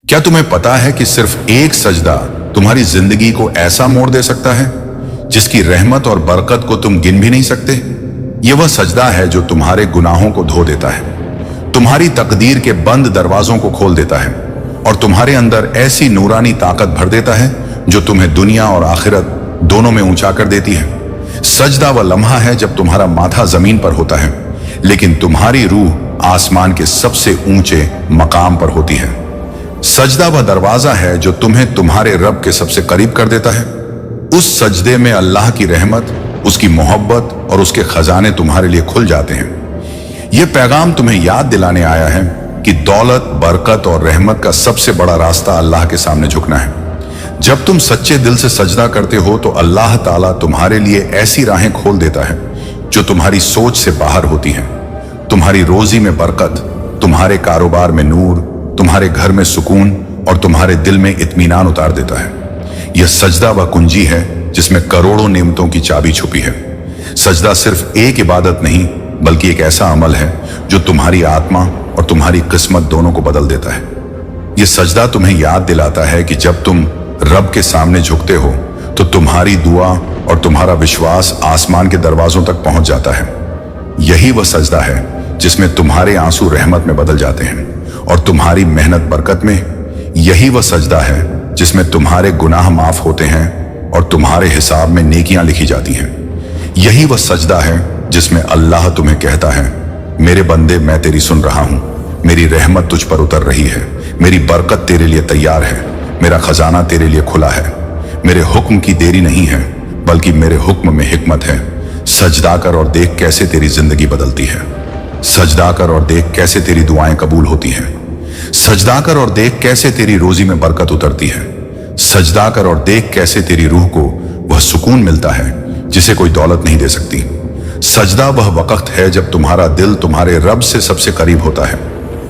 क्या तुम्हें पता है कि सिर्फ एक सजदा तुम्हारी जिंदगी को ऐसा मोड़ दे सकता है जिसकी रहमत और बरकत को तुम गिन भी नहीं सकते? यह वह सजदा है जो तुम्हारे गुनाहों को धो देता है, तुम्हारी तकदीर के बंद दरवाजों को खोल देता है और तुम्हारे अंदर ऐसी नूरानी ताकत भर देता है जो तुम्हें दुनिया और आखिरत दोनों में ऊंचा कर देती है। सजदा वह लम्हा है जब तुम्हारा माथा जमीन पर होता है लेकिन तुम्हारी रूह आसमान के सबसे ऊंचे मकाम पर होती है। सजदा वह दरवाजा है जो तुम्हें तुम्हारे रब के सबसे करीब कर देता है। उस सजदे में अल्लाह की रहमत, उसकी मोहब्बत और उसके खजाने तुम्हारे लिए खुल जाते हैं। यह पैगाम तुम्हें याद दिलाने आया है कि दौलत, बरकत और रहमत का सबसे बड़ा रास्ता अल्लाह के सामने झुकना है। जब तुम सच्चे दिल से सजदा करते हो तो अल्लाह ताला तुम्हारे लिए ऐसी राहें खोल देता है जो तुम्हारी सोच से बाहर होती हैं। तुम्हारी रोजी में बरकत, तुम्हारे कारोबार में नूर, तुम्हारे घर में सुकून और तुम्हारे दिल में इत्मीनान उतार देता है। यह सजदा वह कुंजी है जिसमें करोड़ों नेमतों की चाबी छुपी है। सजदा सिर्फ एक इबादत नहीं बल्कि एक ऐसा अमल है जो तुम्हारी आत्मा और तुम्हारी किस्मत दोनों को बदल देता है। यह सजदा तुम्हें याद दिलाता है कि जब तुम रब के सामने झुकते हो तो तुम्हारी दुआ और तुम्हारा विश्वास आसमान के दरवाजों तक पहुंच जाता है। यही वह सजदा है जिसमें तुम्हारे आंसू रहमत में बदल जाते हैं और तुम्हारी मेहनत बरकत में। यही वह सजदा है जिसमें तुम्हारे गुनाह माफ होते हैं और तुम्हारे हिसाब में नेकियां लिखी जाती हैं। यही वह सजदा है जिसमें अल्लाह तुम्हें कहता है, मेरे बंदे मैं तेरी सुन रहा हूं, मेरी रहमत तुझ पर उतर रही है, मेरी बरकत तेरे लिए तैयार है, मेरा खजाना तेरे लिए खुला है, मेरे हुक्म की देरी नहीं है बल्कि मेरे हुक्म में हिकमत है। सजदा कर और देख कैसे तेरी जिंदगी बदलती है। सजदा कर और देख कैसे तेरी दुआएं कबूल होती हैं। सजदा कर और देख कैसे तेरी रोजी में बरकत उतरती है। सजदा कर और देख कैसे तेरी रूह को वह सुकून मिलता है जिसे कोई दौलत नहीं दे सकती। सजदा वह वक्त है जब तुम्हारा दिल तुम्हारे रब से सबसे करीब होता है।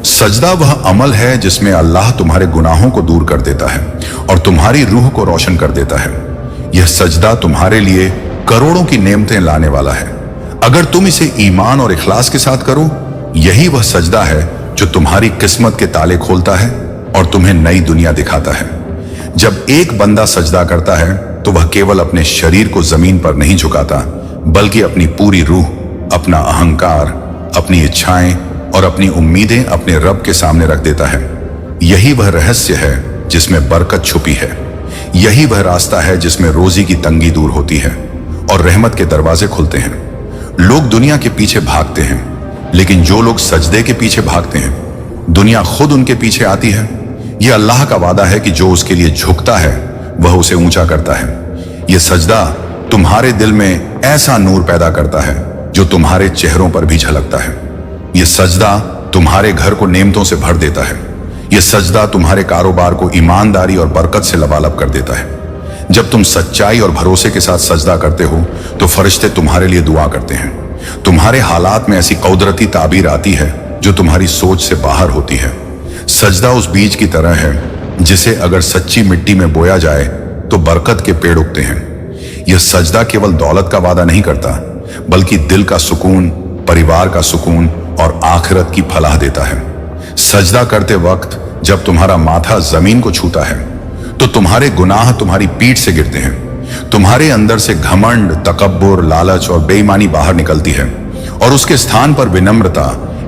सजदा वह अमल है जिसमें अल्लाह तुम्हारे गुनाहों को दूर कर देता है और तुम्हारी रूह को रोशन कर देता है। यह सजदा तुम्हारे लिए करोड़ों की नेमतें लाने वाला है अगर तुम इसे ईमान और इखलास के साथ करो। यही वह सजदा है जो तुम्हारी किस्मत के ताले खोलता है और तुम्हें नई दुनिया दिखाता है। जब एक बंदा सजदा करता है तो वह केवल अपने शरीर को जमीन पर नहीं झुकाता बल्कि अपनी पूरी रूह, अपना अहंकार, अपनी इच्छाएं और अपनी उम्मीदें अपने रब के सामने रख देता है। यही वह रहस्य है जिसमें बरकत छुपी है। यही वह रास्ता है जिसमें रोजी की तंगी दूर होती है और रहमत के दरवाजे खुलते हैं। लोग दुनिया के पीछे भागते हैं लेकिन जो लोग सजदे के पीछे भागते हैं दुनिया खुद उनके पीछे आती है। यह अल्लाह का वादा है कि जो उसके लिए झुकता है वह उसे ऊंचा करता है। यह सजदा तुम्हारे दिल में ऐसा नूर पैदा करता है जो तुम्हारे चेहरों पर भी झलकता है। यह सजदा तुम्हारे घर को नेमतों से भर देता है। यह सजदा तुम्हारे कारोबार को ईमानदारी और बरकत से लबालब कर देता है। जब तुम सच्चाई और भरोसे के साथ सजदा करते हो तो फरिश्ते तुम्हारे लिए दुआ करते हैं। तुम्हारे हालात में ऐसी कुदरती ताबीर आती है जो तुम्हारी सोच से बाहर होती है। सजदा उस बीज की तरह है जिसे अगर सच्ची मिट्टी में बोया जाए तो बरकत के पेड़ उगते हैं। यह सजदा केवल दौलत का वादा नहीं करता बल्कि दिल का सुकून, परिवार का सुकून और आखिरत की फलाह देता है। सजदा करते वक्त जब तुम्हारा माथा जमीन को छूता है तो तुम्हारे गुनाह तुम्हारी पीठ से गिरते हैं। तुम्हारे अंदर से घमंड, तकब्बुर, लालच और बेईमानी बाहर निकलती है और उसके स्थान पर विनम्रता,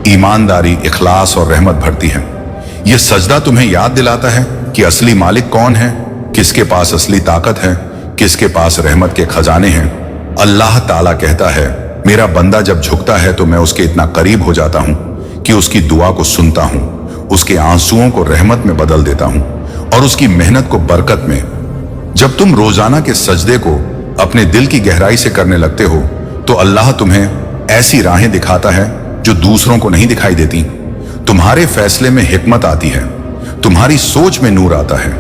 ईमानदारी, इखलास और रहमत भरती है। यह सजदा तुम्हें याद दिलाता है कि असली मालिक कौन है, किसके पास असली ताकत है, किसके पास रहमत के खजाने हैं। अल्लाह ताला कहता है, मेरा बंदा जब झुकता है तो मैं उसके इतना करीब हो जाता हूं कि उसकी दुआ को सुनता हूं, उसके आंसुओं को रहमत में बदल देता हूं और उसकी मेहनत को बरकत में। जब तुम रोजाना के सजदे को अपने दिल की गहराई से करने लगते हो तो अल्लाह तुम्हें ऐसी राहें दिखाता है जो दूसरों को नहीं दिखाई देती। तुम्हारे फैसले में हिकमत आती है, तुम्हारी सोच में नूर आता है,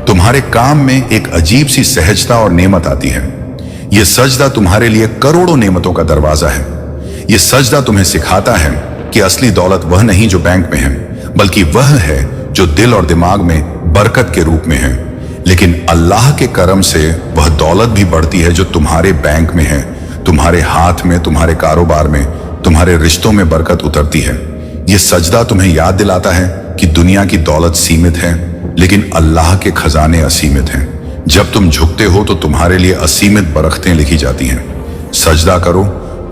तुम्हारे काम में एक अजीब सी सहजता और नेमत आती है। यह सजदा तुम्हारे लिए करोड़ों नेमतों का दरवाजा है। यह सजदा तुम्हें सिखाता है कि असली दौलत वह नहीं जो बैंक में है बल्कि वह है जो दिल और दिमाग में बरकत के रूप में है। लेकिन अल्लाह के करम से वह दौलत भी बढ़ती है जो तुम्हारे बैंक में है, तुम्हारे हाथ में, तुम्हारे कारोबार में, तुम्हारे रिश्तों में बरकत उतरती है। यह सजदा तुम्हें याद दिलाता है कि दुनिया की दौलत सीमित है लेकिन अल्लाह के खजाने असीमित हैं। जब तुम झुकते हो तो तुम्हारे लिए असीमित बरकतें लिखी जाती हैं। सजदा करो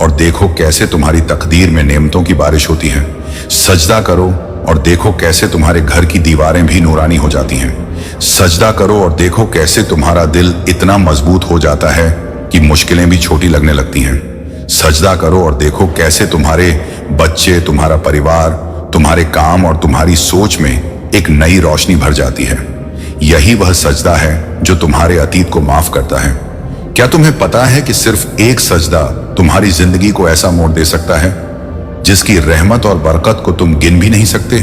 और देखो कैसे तुम्हारी तकदीर में नेमतों की बारिश होती है। सजदा करो और देखो कैसे तुम्हारे घर की दीवारें भी नूरानी हो जाती हैं। सजदा करो और देखो कैसे तुम्हारा दिल इतना मजबूत हो जाता है कि मुश्किलें भी छोटी लगने लगती हैं। सजदा करो और देखो कैसे तुम्हारे बच्चे, तुम्हारा परिवार, तुम्हारे काम और तुम्हारी सोच में एक नई रोशनी भर जाती है। यही वह सजदा है जो तुम्हारे अतीत को माफ करता है। क्या तुम्हें पता है कि सिर्फ एक सजदा तुम्हारी जिंदगी को ऐसा मोड़ दे सकता है जिसकी रहमत और बरकत को तुम गिन भी नहीं सकते?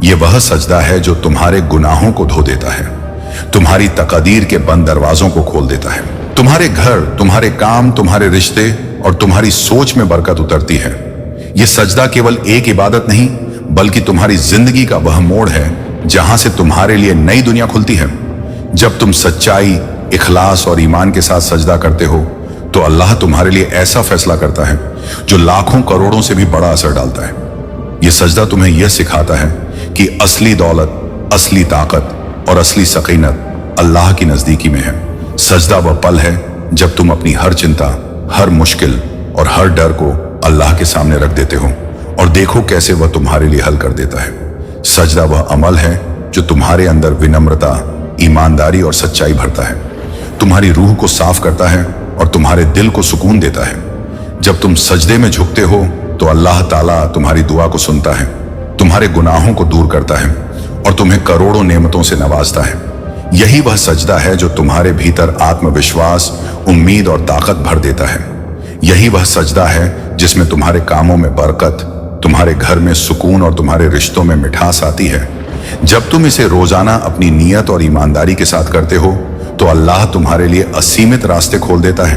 ये वह सजदा है जो तुम्हारे गुनाहों को धो देता है, तुम्हारी तकदीर के बंद दरवाजों को खोल देता है। तुम्हारे घर, तुम्हारे काम, तुम्हारे रिश्ते और तुम्हारी सोच में बरकत उतरती है। यह सजदा केवल एक इबादत नहीं बल्कि तुम्हारी जिंदगी का वह मोड़ है जहां से तुम्हारे लिए नई दुनिया खुलती है। जब तुम सच्चाई, इखलास और ईमान के साथ सजदा करते हो तो अल्लाह तुम्हारे लिए ऐसा फैसला करता है जो लाखों करोड़ों से भी बड़ा असर डालता है। यह सजदा तुम्हें यह सिखाता है कि असली दौलत, असली ताकत और असली सकीनत अल्लाह की नजदीकी में है। सजदा वह पल है जब तुम अपनी हर चिंता, हर मुश्किल और हर डर को अल्लाह के सामने रख देते हो और देखो कैसे वह तुम्हारे लिए हल कर देता है। सजदा वह अमल है जो तुम्हारे अंदर विनम्रता, ईमानदारी और सच्चाई भरता है, तुम्हारी रूह को साफ करता है और तुम्हारे दिल को सुकून देता है। जब तुम सजदे में झुकते हो तो अल्लाह ताला तुम्हारी दुआ को सुनता है, तुम्हारे गुनाहों को दूर करता है और तुम्हें करोड़ों नेमतों से नवाजता है। यही वह सजदा है जो तुम्हारे भीतर आत्मविश्वास, उम्मीद और ताकत भर देता है। यही वह सजदा है जिसमें तुम्हारे कामों में बरकत, तुम्हारे घर में सुकून और तुम्हारे रिश्तों में मिठास आती है। जब तुम इसे रोजाना अपनी नीयत और ईमानदारी के साथ करते हो तो अल्लाह तुम्हारे लिए असीमित रास्ते खोल देता है।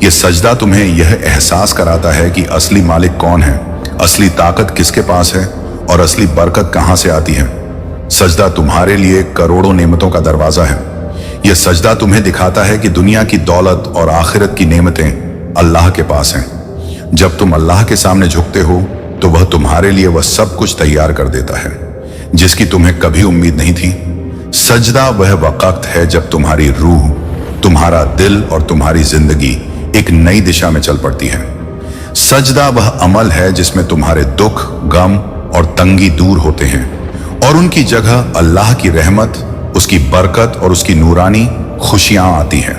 यह सजदा तुम्हें यह एहसास कराता है कि असली मालिक कौन है, असली ताकत किसके पास है और असली बरकत कहां से आती है। सजदा तुम्हारे लिए करोड़ों नेमतों का दरवाजा है। यह सजदा तुम्हें दिखाता है कि दुनिया की दौलत और आखिरत की नेमतें अल्लाह के पास हैं। जब तुम अल्लाह के सामने झुकते हो तो वह तुम्हारे लिए वह सब कुछ तैयार कर देता है जिसकी तुम्हें कभी उम्मीद नहीं थी। सजदा वह वक्त है जब तुम्हारी रूह, तुम्हारा दिल और तुम्हारी जिंदगी एक नई दिशा में चल पड़ती है। सजदा वह अमल है जिसमें तुम्हारे दुख, गम और तंगी दूर होते हैं और उनकी जगह अल्लाह की रहमत, उसकी बरकत और उसकी नूरानी खुशियां आती हैं।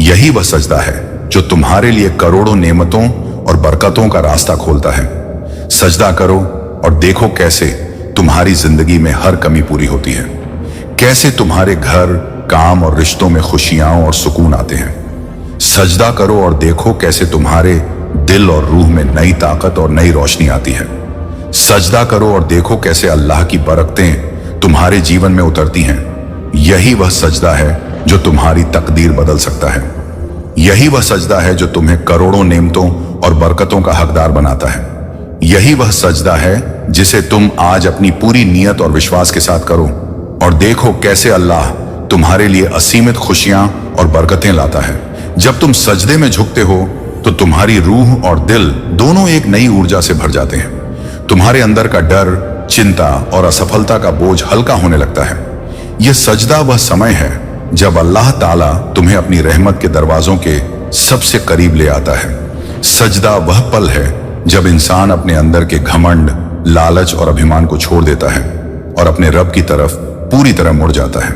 यही वह सजदा है जो तुम्हारे लिए करोड़ों नेमतों और बरकतों का रास्ता खोलता है। सजदा करो और देखो कैसे तुम्हारी जिंदगी में हर कमी पूरी होती है, कैसे तुम्हारे घर, काम और रिश्तों में खुशियां और सुकून आते हैं। सजदा करो और देखो कैसे तुम्हारे दिल और रूह में नई ताकत और नई रोशनी आती है। सजदा करो और देखो कैसे अल्लाह की बरकतें तुम्हारे जीवन में उतरती हैं। यही वह सजदा है जो तुम्हारी तकदीर बदल सकता है। यही वह सजदा है जो तुम्हें करोड़ों नेमतों और बरकतों का हकदार बनाता है। यही वह सजदा है जिसे तुम आज अपनी पूरी नीयत और विश्वास के साथ करो और देखो कैसे अल्लाह तुम्हारे लिए असीमित खुशियां और बरकतें लाता है। जब तुम सजदे में झुकते हो तो तुम्हारी रूह और दिल दोनों एक नई ऊर्जा से भर जाते हैं। तुम्हारे अंदर का डर, चिंता और असफलता का बोझ हल्का होने लगता है। यह सजदा वह समय है जब अल्लाह ताला तुम्हें अपनी रहमत के दरवाजों के सबसे करीब ले आता है। सजदा वह पल है जब इंसान अपने अंदर के घमंड, लालच और अभिमान को छोड़ देता है और अपने रब की तरफ पूरी तरह मुड़ जाता है।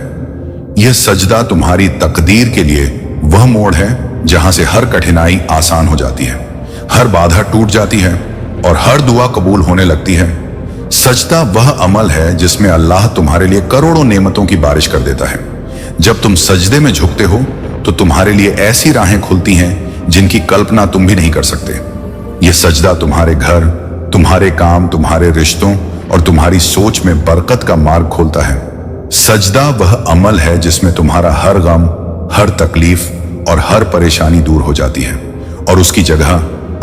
यह सजदा तुम्हारी तकदीर के लिए वह मोड़ है जहां से हर कठिनाई आसान हो जाती है, हर बाधा टूट जाती है और हर दुआ कबूल होने लगती है। सजदा वह अमल है जिसमें अल्लाह तुम्हारे लिए करोड़ों नेमतों की बारिश कर देता है। जब तुम सजदे में झुकते हो तो तुम्हारे लिए ऐसी राहें खुलती हैं जिनकी कल्पना तुम भी नहीं कर सकते। यह सजदा तुम्हारे घर, तुम्हारे काम, तुम्हारे रिश्तों और तुम्हारी सोच में बरकत का मार्ग खोलता है। सजदा वह अमल है जिसमें तुम्हारा हर गम, हर तकलीफ और हर परेशानी दूर हो जाती है और उसकी जगह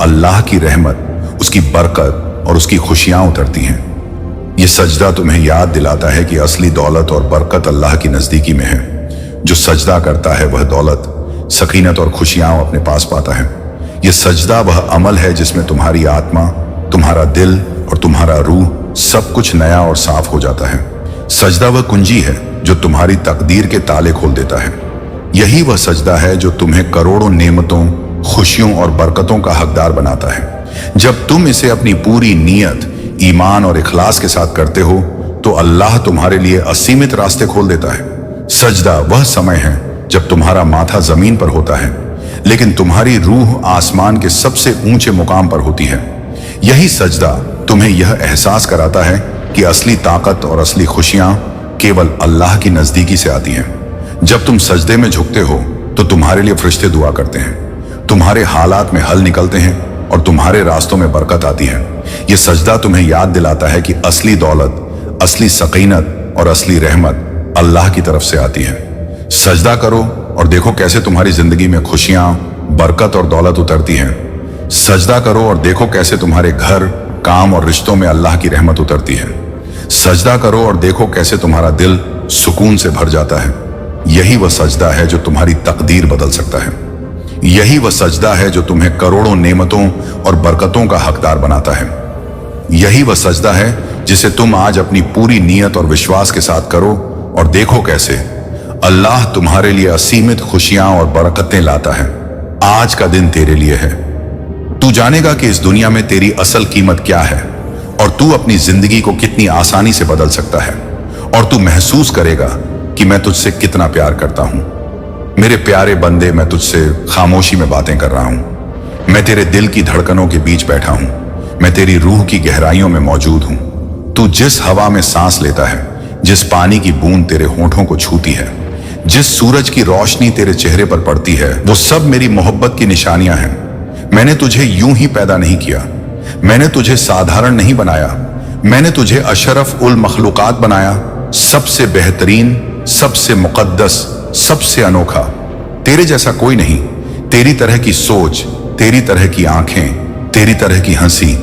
अल्लाह की रहमत, उसकी बरकत और उसकी खुशियां उतरती हैं। यह सजदा तुम्हें याद दिलाता है कि असली दौलत और बरकत अल्लाह की नजदीकी में है। जो सजदा करता है वह दौलत, सकीनत और खुशियां अपने पास पाता है। यह सजदा वह अमल है जिसमें तुम्हारी आत्मा, तुम्हारा दिल और तुम्हारा रूह सब कुछ नया और साफ हो जाता है। सजदा वह कुंजी है जो तुम्हारी तकदीर के ताले खोल देता है। यही वह सजदा है जो तुम्हें करोड़ों नेमतों, खुशियों और बरकतों का हकदार बनाता है। जब तुम इसे अपनी पूरी नीयत, ईमान और इखलास के साथ करते हो तो अल्लाह तुम्हारे लिए असीमित रास्ते खोल देता है। सजदा वह समय है जब तुम्हारा माथा जमीन पर होता है लेकिन तुम्हारी रूह आसमान के सबसे ऊंचे मुकाम पर होती है। यही सजदा तुम्हें यह एहसास कराता है कि असली ताकत और असली खुशियां केवल अल्लाह की नजदीकी से आती हैं। जब तुम सजदे में झुकते हो तो तुम्हारे लिए फरिश्ते दुआ करते हैं, तुम्हारे हालात में हल निकलते हैं और तुम्हारे रास्तों में बरकत आती है। यह सजदा तुम्हें याद दिलाता है कि असली दौलत, असली सकीनत और असली रहमत अल्लाह की तरफ से आती है। सजदा करो और देखो कैसे तुम्हारी जिंदगी में खुशियां, बरकत और दौलत उतरती हैं। सजदा करो और देखो कैसे तुम्हारे घर, काम और रिश्तों में अल्लाह की रहमत उतरती है। सजदा करो और देखो कैसे तुम्हारा दिल सुकून से भर जाता है। यही वह सजदा है जो तुम्हारी तकदीर बदल सकता है। यही वह सजदा है जो तुम्हें करोड़ों नेमतों और बरकतों का हकदार बनाता है। यही वह सजदा है जिसे तुम आज अपनी पूरी नीयत और विश्वास के साथ करो और देखो कैसे अल्लाह तुम्हारे लिए असीमित खुशियां और बरकतें लाता है। आज का दिन तेरे लिए है। तू जानेगा कि इस दुनिया में तेरी असल कीमत क्या है और तू अपनी जिंदगी को कितनी आसानी से बदल सकता है। और तू महसूस करेगा कि मैं तुझसे कितना प्यार करता हूं। मेरे प्यारे बंदे, मैं तुझसे खामोशी में बातें कर रहा हूं। मैं तेरे दिल की धड़कनों के बीच बैठा हूं। मैं तेरी रूह की गहराइयों में मौजूद हूं। तू जिस हवा में सांस लेता है, जिस पानी की बूंद तेरे होठों को छूती है, जिस सूरज की रोशनी तेरे चेहरे पर पड़ती है, वो सब मेरी मोहब्बत की निशानियां हैं। मैंने तुझे यूं ही पैदा नहीं किया। मैंने तुझे साधारण नहीं बनाया। मैंने तुझे अशरफ उल मखलूकात बनाया, सबसे बेहतरीन, सबसे मुकद्दस, सबसे अनोखा। तेरे जैसा कोई नहीं। तेरी तरह की सोच, तेरी तरह की आंखें, तेरी तरह की हंसी,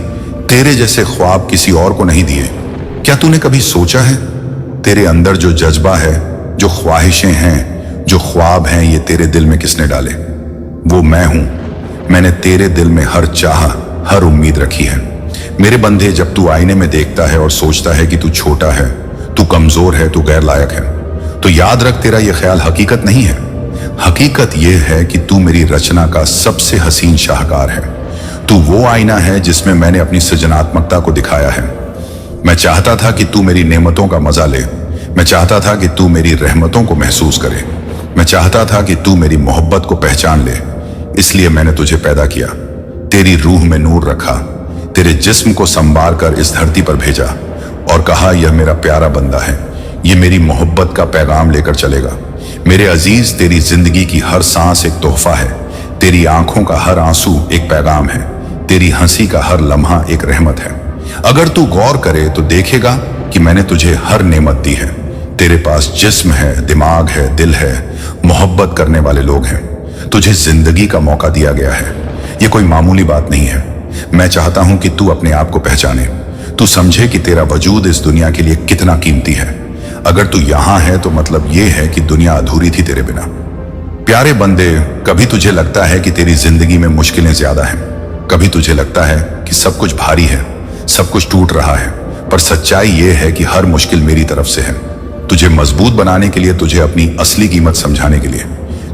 तेरे जैसे ख्वाब किसी और को नहीं दिए। क्या तूने कभी सोचा है तेरे अंदर जो जज्बा है, जो ख्वाहिशें हैं, जो ख्वाब हैं, ये तेरे दिल में किसने डाले? वो मैं हूं। मैंने तेरे दिल में हर चाह, हर उम्मीद रखी है। मेरे बंदे, जब तू आईने में देखता है और सोचता है कि तू छोटा है, तू कमजोर है, तू गैर लायक है, तो याद रख तेरा यह ख्याल हकीकत नहीं है। हकीकत यह है कि तू मेरी रचना का सबसे हसीन शाहकार है। तू वो आईना है जिसमें मैंने अपनी सृजनात्मकता को दिखाया है। मैं चाहता था कि तू मेरी नेमतों का मजा ले। मैं चाहता था कि तू मेरी रहमतों को महसूस करे। मैं चाहता था कि तू मेरी मोहब्बत को पहचान ले। इसलिए मैंने तुझे पैदा किया, तेरी रूह में नूर रखा, तेरे जिस्म को संवार कर इस धरती पर भेजा और कहा, यह मेरा प्यारा बंदा है, ये मेरी मोहब्बत का पैगाम लेकर चलेगा। मेरे अजीज, तेरी जिंदगी की हर सांस एक तोहफा है। तेरी आंखों का हर आंसू एक पैगाम है। तेरी हंसी का हर लम्हा एक रहमत है। अगर तू गौर करे तो देखेगा कि मैंने तुझे हर नेमत दी है। तेरे पास जिस्म है, दिमाग है, दिल है, मोहब्बत करने वाले लोग हैं। तुझे जिंदगी का मौका दिया गया है। ये कोई मामूली बात नहीं है। मैं चाहता हूं कि तू अपने आप को पहचाने, तू समझे कि तेरा वजूद इस दुनिया के लिए कितना कीमती है। अगर तू यहां है तो मतलब ये है कि दुनिया अधूरी थी तेरे बिना। प्यारे बंदे, कभी तुझे लगता है कि तेरी जिंदगी में मुश्किलें ज्यादा हैं। कभी तुझे लगता है कि सब कुछ भारी है, सब कुछ टूट रहा है, पर सच्चाई यह है कि हर मुश्किल मेरी तरफ से है। तुझे मजबूत बनाने के लिए, तुझे अपनी असली कीमत समझाने के लिए।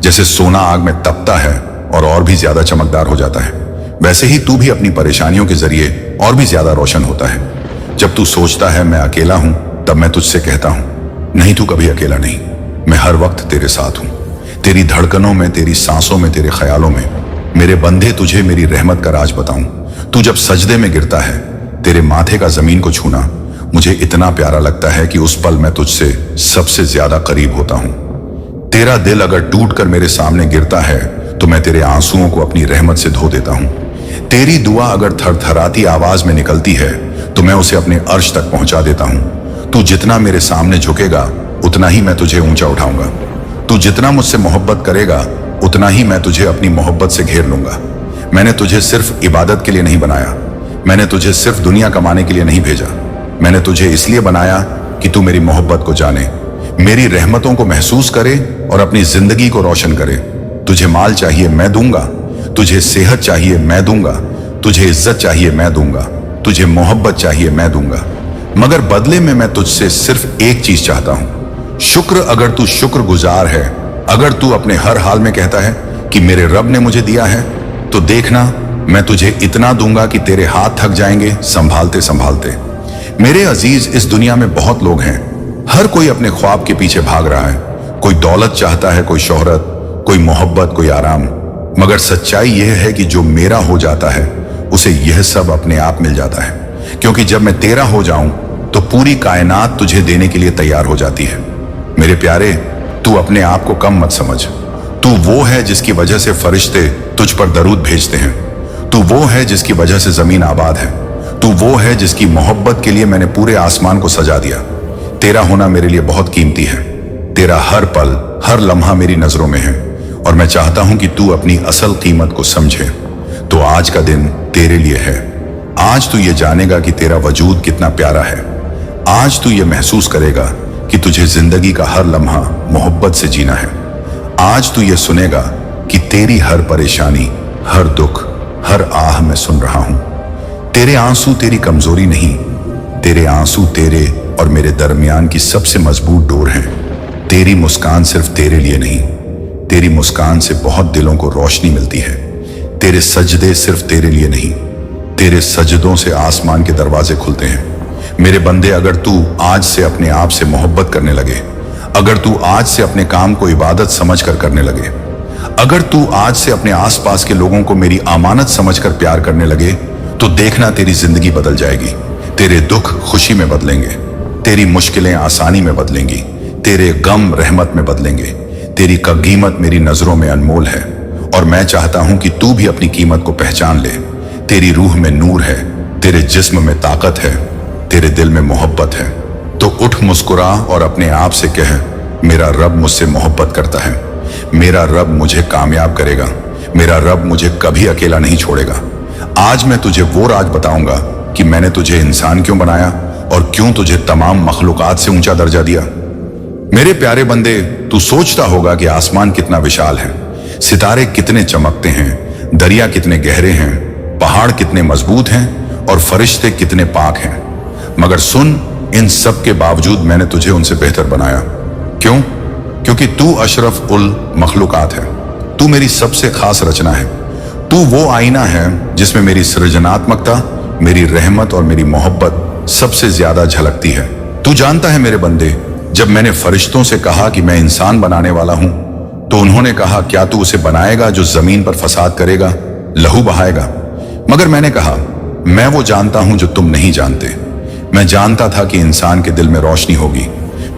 जैसे सोना आग में तपता है और भी ज्यादा चमकदार हो जाता है, वैसे ही तू भी अपनी परेशानियों के जरिए और भी ज्यादा रोशन होता है। जब तू सोचता है मैं अकेला हूं, तब मैं तुझसे कहता हूं, नहीं, तू कभी अकेला नहीं। मैं हर वक्त तेरे साथ हूं, तेरी धड़कनों में, तेरी सांसों में, तेरे ख्यालों में। मेरे बंदे, तुझे मेरी रहमत का राज बताऊं। तू जब सजदे में गिरता है, तेरे माथे का जमीन को छूना मुझे इतना प्यारा लगता है कि उस पल मैं तुझसे सबसे ज्यादा करीब होता हूं। तेरा दिल अगर टूट कर मेरे सामने गिरता है तो मैं तेरे आंसुओं को अपनी रहमत से धो देता हूं। तेरी दुआ अगर थरथराती आवाज में निकलती है तो मैं उसे अपने अर्श तक पहुंचा देता हूं। तू जितना मेरे सामने झुकेगा उतना ही मैं तुझे ऊंचा उठाऊंगा। तू जितना मुझसे मोहब्बत करेगा उतना ही मैं तुझे अपनी मोहब्बत से घेर लूंगा। मैंने तुझे सिर्फ इबादत के लिए नहीं बनाया। मैंने तुझे सिर्फ दुनिया कमाने के लिए नहीं भेजा। मैंने तुझे इसलिए बनाया कि तू मेरी मोहब्बत को जाने, मेरी रहमतों को महसूस करे और अपनी जिंदगी को रोशन करे। तुझे माल चाहिए, मैं दूंगा। तुझे सेहत चाहिए, मैं दूंगा। तुझे इज्जत चाहिए, मैं दूंगा। तुझे मोहब्बत चाहिए, मैं दूंगा। मगर बदले में मैं तुझसे सिर्फ एक चीज चाहता हूं, शुक्र, अगर तू शुक्रगुजार है, अगर तू अपने हर हाल में कहता है कि मेरे रब ने मुझे दिया है, तो देखना मैं तुझे इतना दूंगा कि तेरे हाथ थक जाएंगे संभालते संभालते। मेरे अजीज, इस दुनिया में बहुत लोग हैं, हर कोई अपने ख्वाब के पीछे भाग रहा है। कोई दौलत चाहता है, कोई शोहरत, कोई मोहब्बत, कोई आराम। मगर सच्चाई यह है कि जो मेरा हो जाता है उसे यह सब अपने आप मिल जाता है, क्योंकि जब मैं तेरा हो जाऊं तो पूरी कायनात तुझे देने के लिए तैयार हो जाती है। मेरे प्यारे, तू अपने आप को कम मत समझ। तू वो है जिसकी वजह से फरिश्ते तुझ पर दरूद भेजते हैं। तू वो है जिसकी वजह से जमीन आबाद है। तू वो है जिसकी मोहब्बत के लिए मैंने पूरे आसमान को सजा दिया। तेरा होना मेरे लिए बहुत कीमती है। तेरा हर पल, हर लम्हा मेरी नजरों में है और मैं चाहता हूं कि तू अपनी असल कीमत को समझे। तो आज का दिन तेरे लिए है। आज तू ये जानेगा कि तेरा वजूद कितना प्यारा है। आज तू ये महसूस करेगा कि तुझे जिंदगी का हर लम्हा मोहब्बत से जीना है। आज तू ये सुनेगा कि तेरी हर परेशानी, हर दुख, हर आह मैं सुन रहा हूं। तेरे आंसू तेरी कमजोरी नहीं, तेरे आंसू तेरे और मेरे दरमियान की सबसे मजबूत डोर हैं। तेरी मुस्कान सिर्फ तेरे लिए नहीं, तेरी मुस्कान से बहुत दिलों को रोशनी मिलती है। तेरे सजदे सिर्फ तेरे लिए नहीं, तेरे सजदों से आसमान के दरवाजे खुलते हैं। मेरे बंदे, अगर तू आज से अपने आप से मोहब्बत करने लगे, अगर तू आज से अपने काम को इबादत समझकर करने लगे, अगर तू आज से अपने आसपास के लोगों को मेरी अमानत समझकर प्यार करने लगे, तो देखना तेरी जिंदगी बदल जाएगी। तेरे दुख खुशी में बदलेंगे, तेरी मुश्किलें आसानी में बदलेंगी, तेरे गम रहमत में बदलेंगे। तेरी कीमत मेरी नजरों में अनमोल है और मैं चाहता हूं कि तू भी अपनी कीमत को पहचान ले। तेरी रूह में नूर है, तेरे जिस्म में ताकत है, तेरे दिल में मोहब्बत है। तो उठ, मुस्कुरा और अपने आप से कह, मेरा रब मुझसे मोहब्बत करता है, मेरा रब मुझे कामयाब करेगा, मेरा रब मुझे कभी अकेला नहीं छोड़ेगा। आज मैं तुझे वो राज बताऊंगा कि मैंने तुझे इंसान क्यों बनाया और क्यों तुझे तमाम मखलूकात से ऊंचा दर्जा दिया। मेरे प्यारे बंदे, तू सोचता होगा कि आसमान कितना विशाल है, सितारे कितने चमकते हैं, दरिया कितने गहरे हैं, पहाड़ कितने मजबूत हैं और फरिश्ते कितने पाक हैं। मगर सुन, इन सब के बावजूद मैंने तुझे उनसे बेहतर बनाया। क्यों? क्योंकि तू अशरफ उल मखलूकात है। तू मेरी सबसे खास रचना है। तू वो आईना है जिसमें मेरी सृजनात्मकता, मेरी रहमत और मेरी मोहब्बत सबसे ज्यादा झलकती है। तू जानता है मेरे बंदे, जब मैंने फरिश्तों से कहा कि मैं इंसान बनाने वाला हूं, तो उन्होंने कहा, क्या तू उसे बनाएगा जो जमीन पर फसाद करेगा, लहू बहाएगा? मगर मैंने कहा, मैं वो जानता हूं जो तुम नहीं जानते। मैं जानता था कि इंसान के दिल में रोशनी होगी।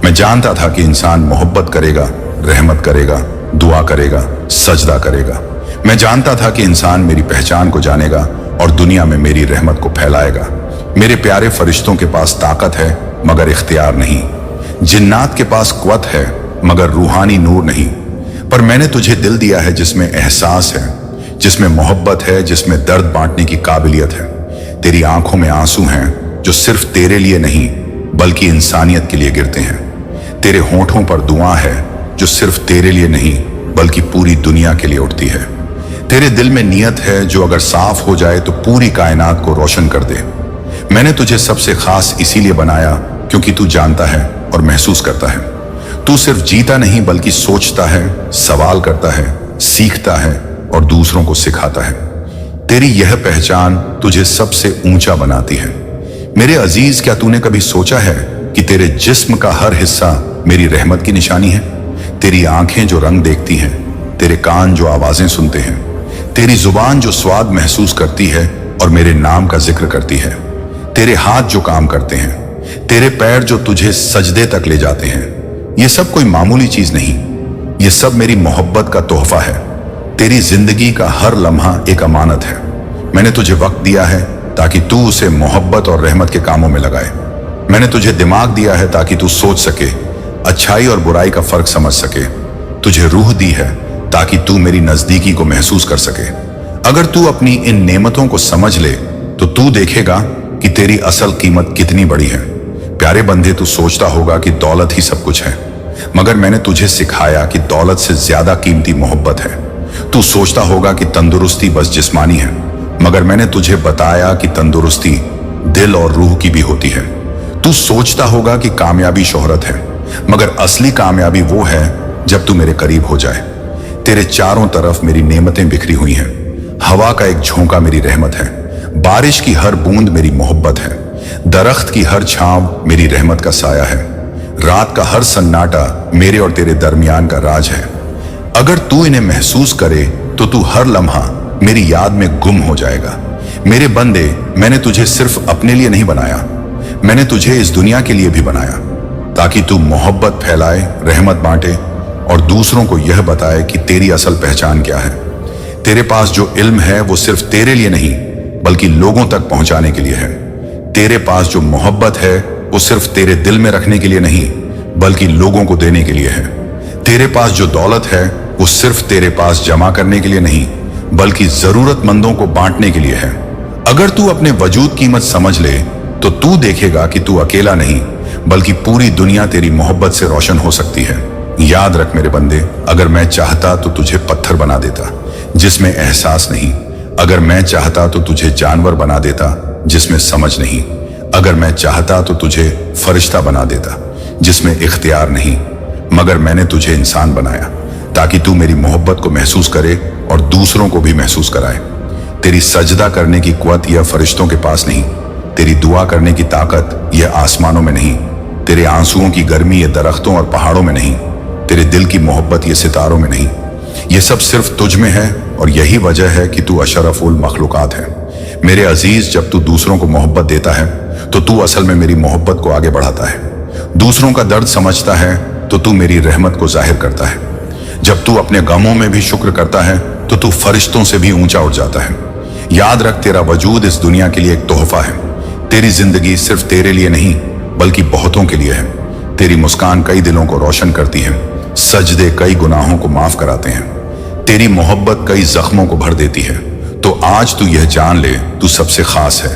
मैं जानता था कि इंसान मोहब्बत करेगा, रहमत करेगा, दुआ करेगा, सजदा करेगा। मैं जानता था कि इंसान मेरी पहचान को जानेगा और दुनिया में मेरी रहमत को फैलाएगा। मेरे प्यारे फरिश्तों के पास ताकत है मगर इख्तियार नहीं, जिन्नात के पास क़ुव्वत है मगर रूहानी नूर नहीं। पर मैंने तुझे दिल दिया है जिसमें एहसास है, जिसमें मोहब्बत है, जिसमें दर्द बांटने की काबिलियत है। तेरी आंखों में आंसू हैं जो सिर्फ तेरे लिए नहीं बल्कि इंसानियत के लिए गिरते हैं। तेरे होठों पर दुआ है जो सिर्फ तेरे लिए नहीं बल्कि पूरी दुनिया के लिए उठती है। तेरे दिल में नियत है जो अगर साफ हो जाए तो पूरी कायनात को रोशन कर दे। मैंने तुझे सबसे खास इसीलिए बनाया क्योंकि तू जानता है और महसूस करता है। तू सिर्फ जीता नहीं बल्कि सोचता है, सवाल करता है, सीखता है और दूसरों को सिखाता है। तेरी यह पहचान तुझे सबसे ऊंचा बनाती है। मेरे अजीज, क्या तूने कभी सोचा है कि तेरे जिस्म का हर हिस्सा मेरी रहमत की निशानी है? तेरी आंखें जो रंग देखती हैं, तेरे कान जो आवाजें सुनते हैं, तेरी जुबान जो स्वाद महसूस करती है और मेरे नाम का जिक्र करती है, तेरे हाथ जो काम करते हैं, तेरे पैर जो तुझे सजदे तक ले जाते हैं, ये सब कोई मामूली चीज नहीं, ये सब मेरी मोहब्बत का तोहफा है। तेरी जिंदगी का हर लम्हा एक अमानत है। मैंने तुझे वक्त दिया है ताकि तू उसे मोहब्बत और रहमत के कामों में लगाए। मैंने तुझे दिमाग दिया है ताकि तू सोच सके, अच्छाई और बुराई का फर्क समझ सके। तुझे रूह दी है ताकि तू मेरी नजदीकी को महसूस कर सके। अगर तू अपनी इन नेमतों को समझ ले तो तू देखेगा कि तेरी असल कीमत कितनी बड़ी है। प्यारे बंदे, तू सोचता होगा कि दौलत ही सब कुछ है, मगर मैंने तुझे सिखाया कि दौलत से ज्यादा कीमती मोहब्बत है। तू सोचता होगा कि तंदुरुस्ती बस जिस्मानी है, मगर मैंने तुझे बताया कि तंदुरुस्ती दिल और रूह की भी होती है। तू सोचता होगा कि कामयाबी शोहरत है, मगर असली कामयाबी वो है जब तू मेरे करीब हो जाए। तेरे चारों तरफ मेरी नेमतें बिखरी हुई हैं। हवा का एक झोंका मेरी रहमत है, बारिश की हर बूंद मेरी मोहब्बत है, दरख्त की हर छांव मेरी रहमत का साया है, रात का हर सन्नाटा मेरे और तेरे दरमियान का राज है। अगर तू इन्हें महसूस करे तो तू हर लम्हा मेरी याद में गुम हो जाएगा। मेरे बंदे, मैंने तुझे सिर्फ अपने लिए नहीं बनाया, मैंने तुझे इस दुनिया के लिए भी बनाया, ताकि तू मोहब्बत फैलाए, रहमत बांटे और दूसरों को यह बताए कि तेरी असल पहचान क्या है। तेरे पास जो इल्म है वो सिर्फ तेरे लिए नहीं बल्कि लोगों तक पहुंचाने के लिए है। तेरे पास जो मोहब्बत है वो सिर्फ तेरे दिल में रखने के लिए नहीं बल्कि लोगों को देने के लिए है। तेरे पास जो दौलत है वो सिर्फ तेरे पास जमा करने के लिए नहीं बल्कि जरूरतमंदों को बांटने के लिए है। अगर तू अपने वजूद कीमत समझ ले तो तू देखेगा कि तू अकेला नहीं बल्कि पूरी दुनिया तेरी मोहब्बत से रोशन हो सकती है। याद रख मेरे बंदे, अगर मैं चाहता तो तुझे पत्थर बना देता जिसमें एहसास नहीं, अगर मैं चाहता तो तुझे जानवर बना देता जिसमें समझ नहीं, अगर मैं चाहता तो तुझे फरिश्ता बना देता जिसमें इख्तियार नहीं, मगर मैंने तुझे इंसान बनाया ताकि तू मेरी मोहब्बत को महसूस करे और दूसरों को भी महसूस कराए। तेरी सजदा करने की कुव्वत यह फरिश्तों के पास नहीं, तेरी दुआ करने की ताकत यह आसमानों में नहीं, तेरे आंसुओं की गर्मी ये दरख्तों और पहाड़ों में नहीं, तेरे दिल की मोहब्बत ये सितारों में नहीं, ये सब सिर्फ तुझ में है और यही वजह है कि तू अशरफुल मखलूकात है। मेरे अजीज, जब तू दूसरों को मोहब्बत देता है तो तू असल में मेरी मोहब्बत को आगे बढ़ाता है। दूसरों का दर्द समझता है तो तू मेरी रहमत को जाहिर करता है। जब तू अपने गमों में भी शुक्र करता है तो तू फरिश्तों से भी ऊंचा उठ जाता है। याद रख, तेरा वजूद इस दुनिया के लिए एक तोहफा है। तेरी जिंदगी सिर्फ तेरे लिए नहीं बल्कि बहुतों के लिए है। तेरी मुस्कान कई दिलों को रोशन करती है, सजदे कई गुनाहों को माफ कराते हैं, तेरी मोहब्बत कई जख्मों को भर देती है। तो आज तू यह जान ले, तू सबसे खास है,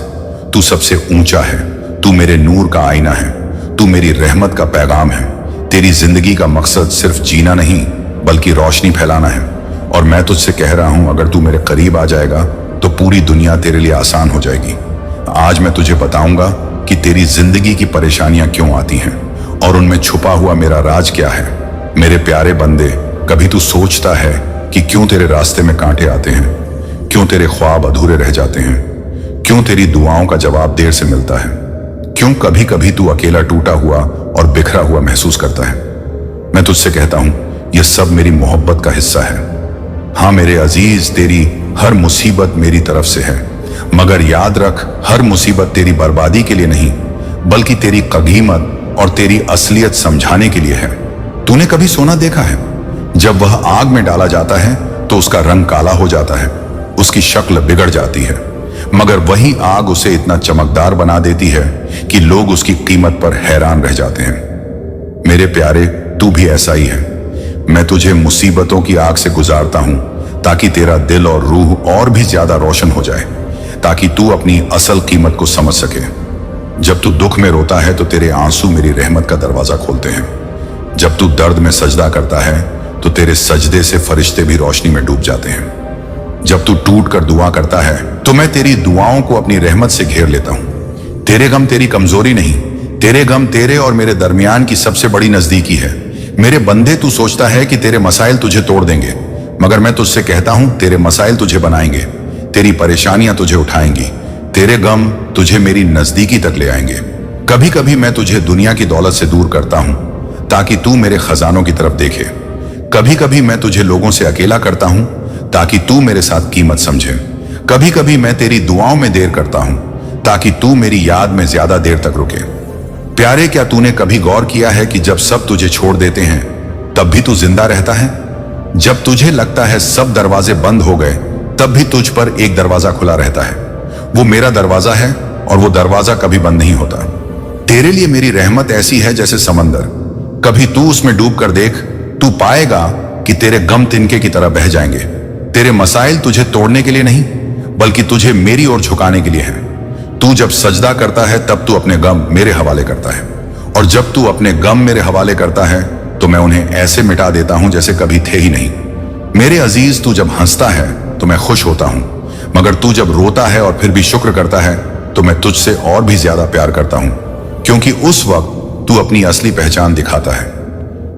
तू सबसे ऊंचा है, तू मेरे नूर का आईना है, तू मेरी रहमत का पैगाम है। तेरी जिंदगी का मकसद सिर्फ जीना नहीं बल्कि रोशनी फैलाना है। और मैं तुझसे कह रहा हूं, अगर तू मेरे करीब आ जाएगा तो पूरी दुनिया तेरे लिए आसान हो जाएगी। आज मैं तुझे बताऊंगा कि तेरी जिंदगी की परेशानियां क्यों आती हैं और उनमें छुपा हुआ मेरा राज क्या है। मेरे प्यारे बंदे, कभी तू सोचता है कि क्यों तेरे रास्ते में कांटे आते हैं, क्यों तेरे ख्वाब अधूरे रह जाते हैं, क्यों तेरी दुआओं का जवाब देर से मिलता है, क्यों कभी कभी तू अकेला, टूटा हुआ और बिखरा हुआ महसूस करता है। मैं तुझसे कहता हूं, यह सब मेरी मोहब्बत का हिस्सा है। हाँ मेरे अजीज, तेरी हर मुसीबत मेरी तरफ से है, मगर याद रख, हर मुसीबत तेरी बर्बादी के लिए नहीं बल्कि तेरी क़ीमत और तेरी असलियत समझाने के लिए है। तूने कभी सोना देखा है? जब वह आग में डाला जाता है तो उसका रंग काला हो जाता है, उसकी शक्ल बिगड़ जाती है, मगर वही आग उसे इतना चमकदार बना देती है कि लोग उसकी कीमत पर हैरान रह जाते हैं। मेरे प्यारे, तू भी ऐसा ही है। मैं तुझे मुसीबतों की आग से गुजारता हूं ताकि तेरा दिल और रूह और भी ज्यादा रोशन हो जाए, ताकि तू अपनी असल कीमत को समझ सके। जब तू दुख में रोता है तो तेरे आंसू मेरी रहमत का दरवाजा खोलते हैं। जब तू दर्द में सजदा करता है तो तेरे सजदे से फरिश्ते भी रोशनी में डूब जाते हैं। जब तू टूट कर दुआ करता है तो मैं तेरी दुआओं को अपनी रहमत से घेर लेता हूं। तेरे गम तेरी कमजोरी नहीं, तेरे गम तेरे और मेरे दरमियान की सबसे बड़ी नजदीकी है। मेरे बंदे, तू सोचता है कि तेरे मसाइल तुझे तोड़ देंगे, मगर मैं तुझसे कहता हूं, तेरे मसाइल तुझे बनाएंगे, तेरी परेशानियां तुझे उठाएंगी, तेरे गम तुझे मेरी नजदीकी तक ले आएंगे। कभी कभी मैं तुझे दुनिया की दौलत से दूर करता हूं ताकि तू मेरे खजानों की तरफ देखे। कभी कभी मैं तुझे लोगों से अकेला करता हूं ताकि तू मेरे साथ कीमत समझे। कभी कभी मैं तेरी दुआओं में देर करता हूं ताकि तू मेरी याद में ज्यादा देर तक रुके। प्यारे, क्या तूने कभी गौर किया है कि जब सब तुझे छोड़ देते हैं तब भी तू जिंदा रहता है? जब तुझे लगता है सब दरवाजे बंद हो गए तब भी तुझ पर एक दरवाजा खुला रहता है। वो मेरा दरवाजा है और वो दरवाजा कभी बंद नहीं होता। तेरे लिए मेरी रहमत ऐसी है जैसे समंदर। कभी तू उसमें डूब कर देख, तू पाएगा कि तेरे गम तिनके की तरह बह जाएंगे। तेरे मसाइल तुझे तोड़ने के लिए नहीं बल्कि तुझे मेरी ओर झुकाने के लिए है। तू जब सजदा करता है तब तू अपने गम मेरे हवाले करता है, और जब तू अपने गम मेरे हवाले करता है तो मैं उन्हें ऐसे मिटा देता हूं जैसे कभी थे ही नहीं। मेरे अजीज, तू जब हंसता है तो मैं खुश होता हूं, मगर तू जब रोता है और फिर भी शुक्र करता है तो मैं तुझसे और भी ज्यादा प्यार करता हूं, क्योंकि उस वक्त तू अपनी असली पहचान दिखाता है।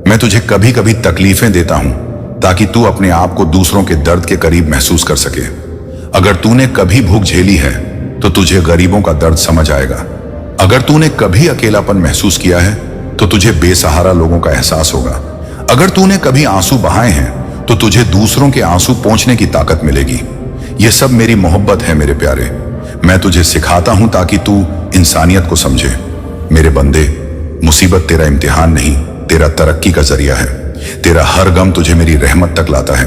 मैं तुझे कभी कभी तकलीफें देता हूं ताकि तू अपने आप को दूसरों के दर्द के करीब महसूस कर सके। अगर तूने कभी भूख झेली है तो तुझे गरीबों का दर्द समझ आएगा। अगर तूने कभी अकेलापन महसूस किया है तो तुझे बेसहारा लोगों का एहसास होगा। अगर तूने कभी आंसू बहाए हैं तो तुझे दूसरों के आंसू पोंछने की ताकत मिलेगी। यह सब मेरी मोहब्बत है मेरे प्यारे। मैं तुझे सिखाता हूं ताकि तू इंसानियत को समझे। मेरे बंदे, मुसीबत तेरा इम्तिहान नहीं, तेरा तरक्की का जरिया है। तेरा हर गम तुझे मेरी रहमत तक लाता है।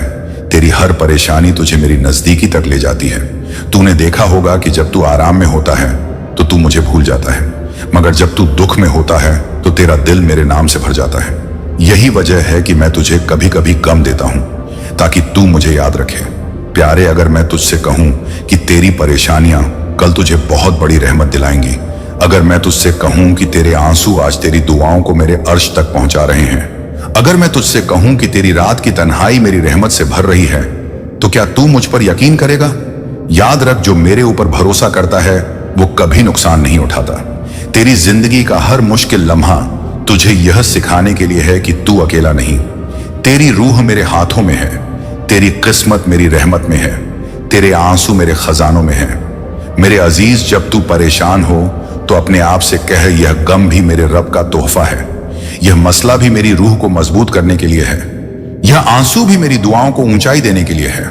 तेरी हर परेशानी तुझे मेरी नजदीकी तक ले जाती है। तूने देखा होगा कि जब तू आराम में होता है तो तू मुझे भूल जाता है, मगर जब तू दुख में होता है तो तेरा दिल मेरे नाम से भर जाता है। यही वजह है कि मैं तुझे कभी कभी गम देता हूं ताकि तू मुझे याद रखे। प्यारे, अगर मैं तुझसे कहूं कि तेरी परेशानियां कल तुझे बहुत बड़ी रहमत दिलाएंगी, अगर मैं तुझसे कहूं कि तेरे आंसू आज तेरी दुआओं को मेरे अर्श तक पहुंचा रहे हैं, अगर मैं तुझसे कहूं कि तेरी रात की तन्हाई मेरी रहमत से भर रही है, तो क्या तू मुझ पर यकीन करेगा? याद रख, जो मेरे ऊपर भरोसा करता है वो कभी नुकसान नहीं उठाता। तेरी जिंदगी का हर मुश्किल लम्हा तुझे यह सिखाने के लिए है कि तू अकेला नहीं। तेरी रूह मेरे हाथों में है, तेरी किस्मत मेरी रहमत में है, तेरे आंसू मेरे खजानों में है। मेरे अजीज, जब तू परेशान हो तो अपने आप से कह, यह गम भी मेरे रब का तोहफा है, यह मसला भी मेरी रूह को मजबूत करने के लिए है, यह आंसू भी मेरी दुआओं को ऊंचाई देने के लिए है।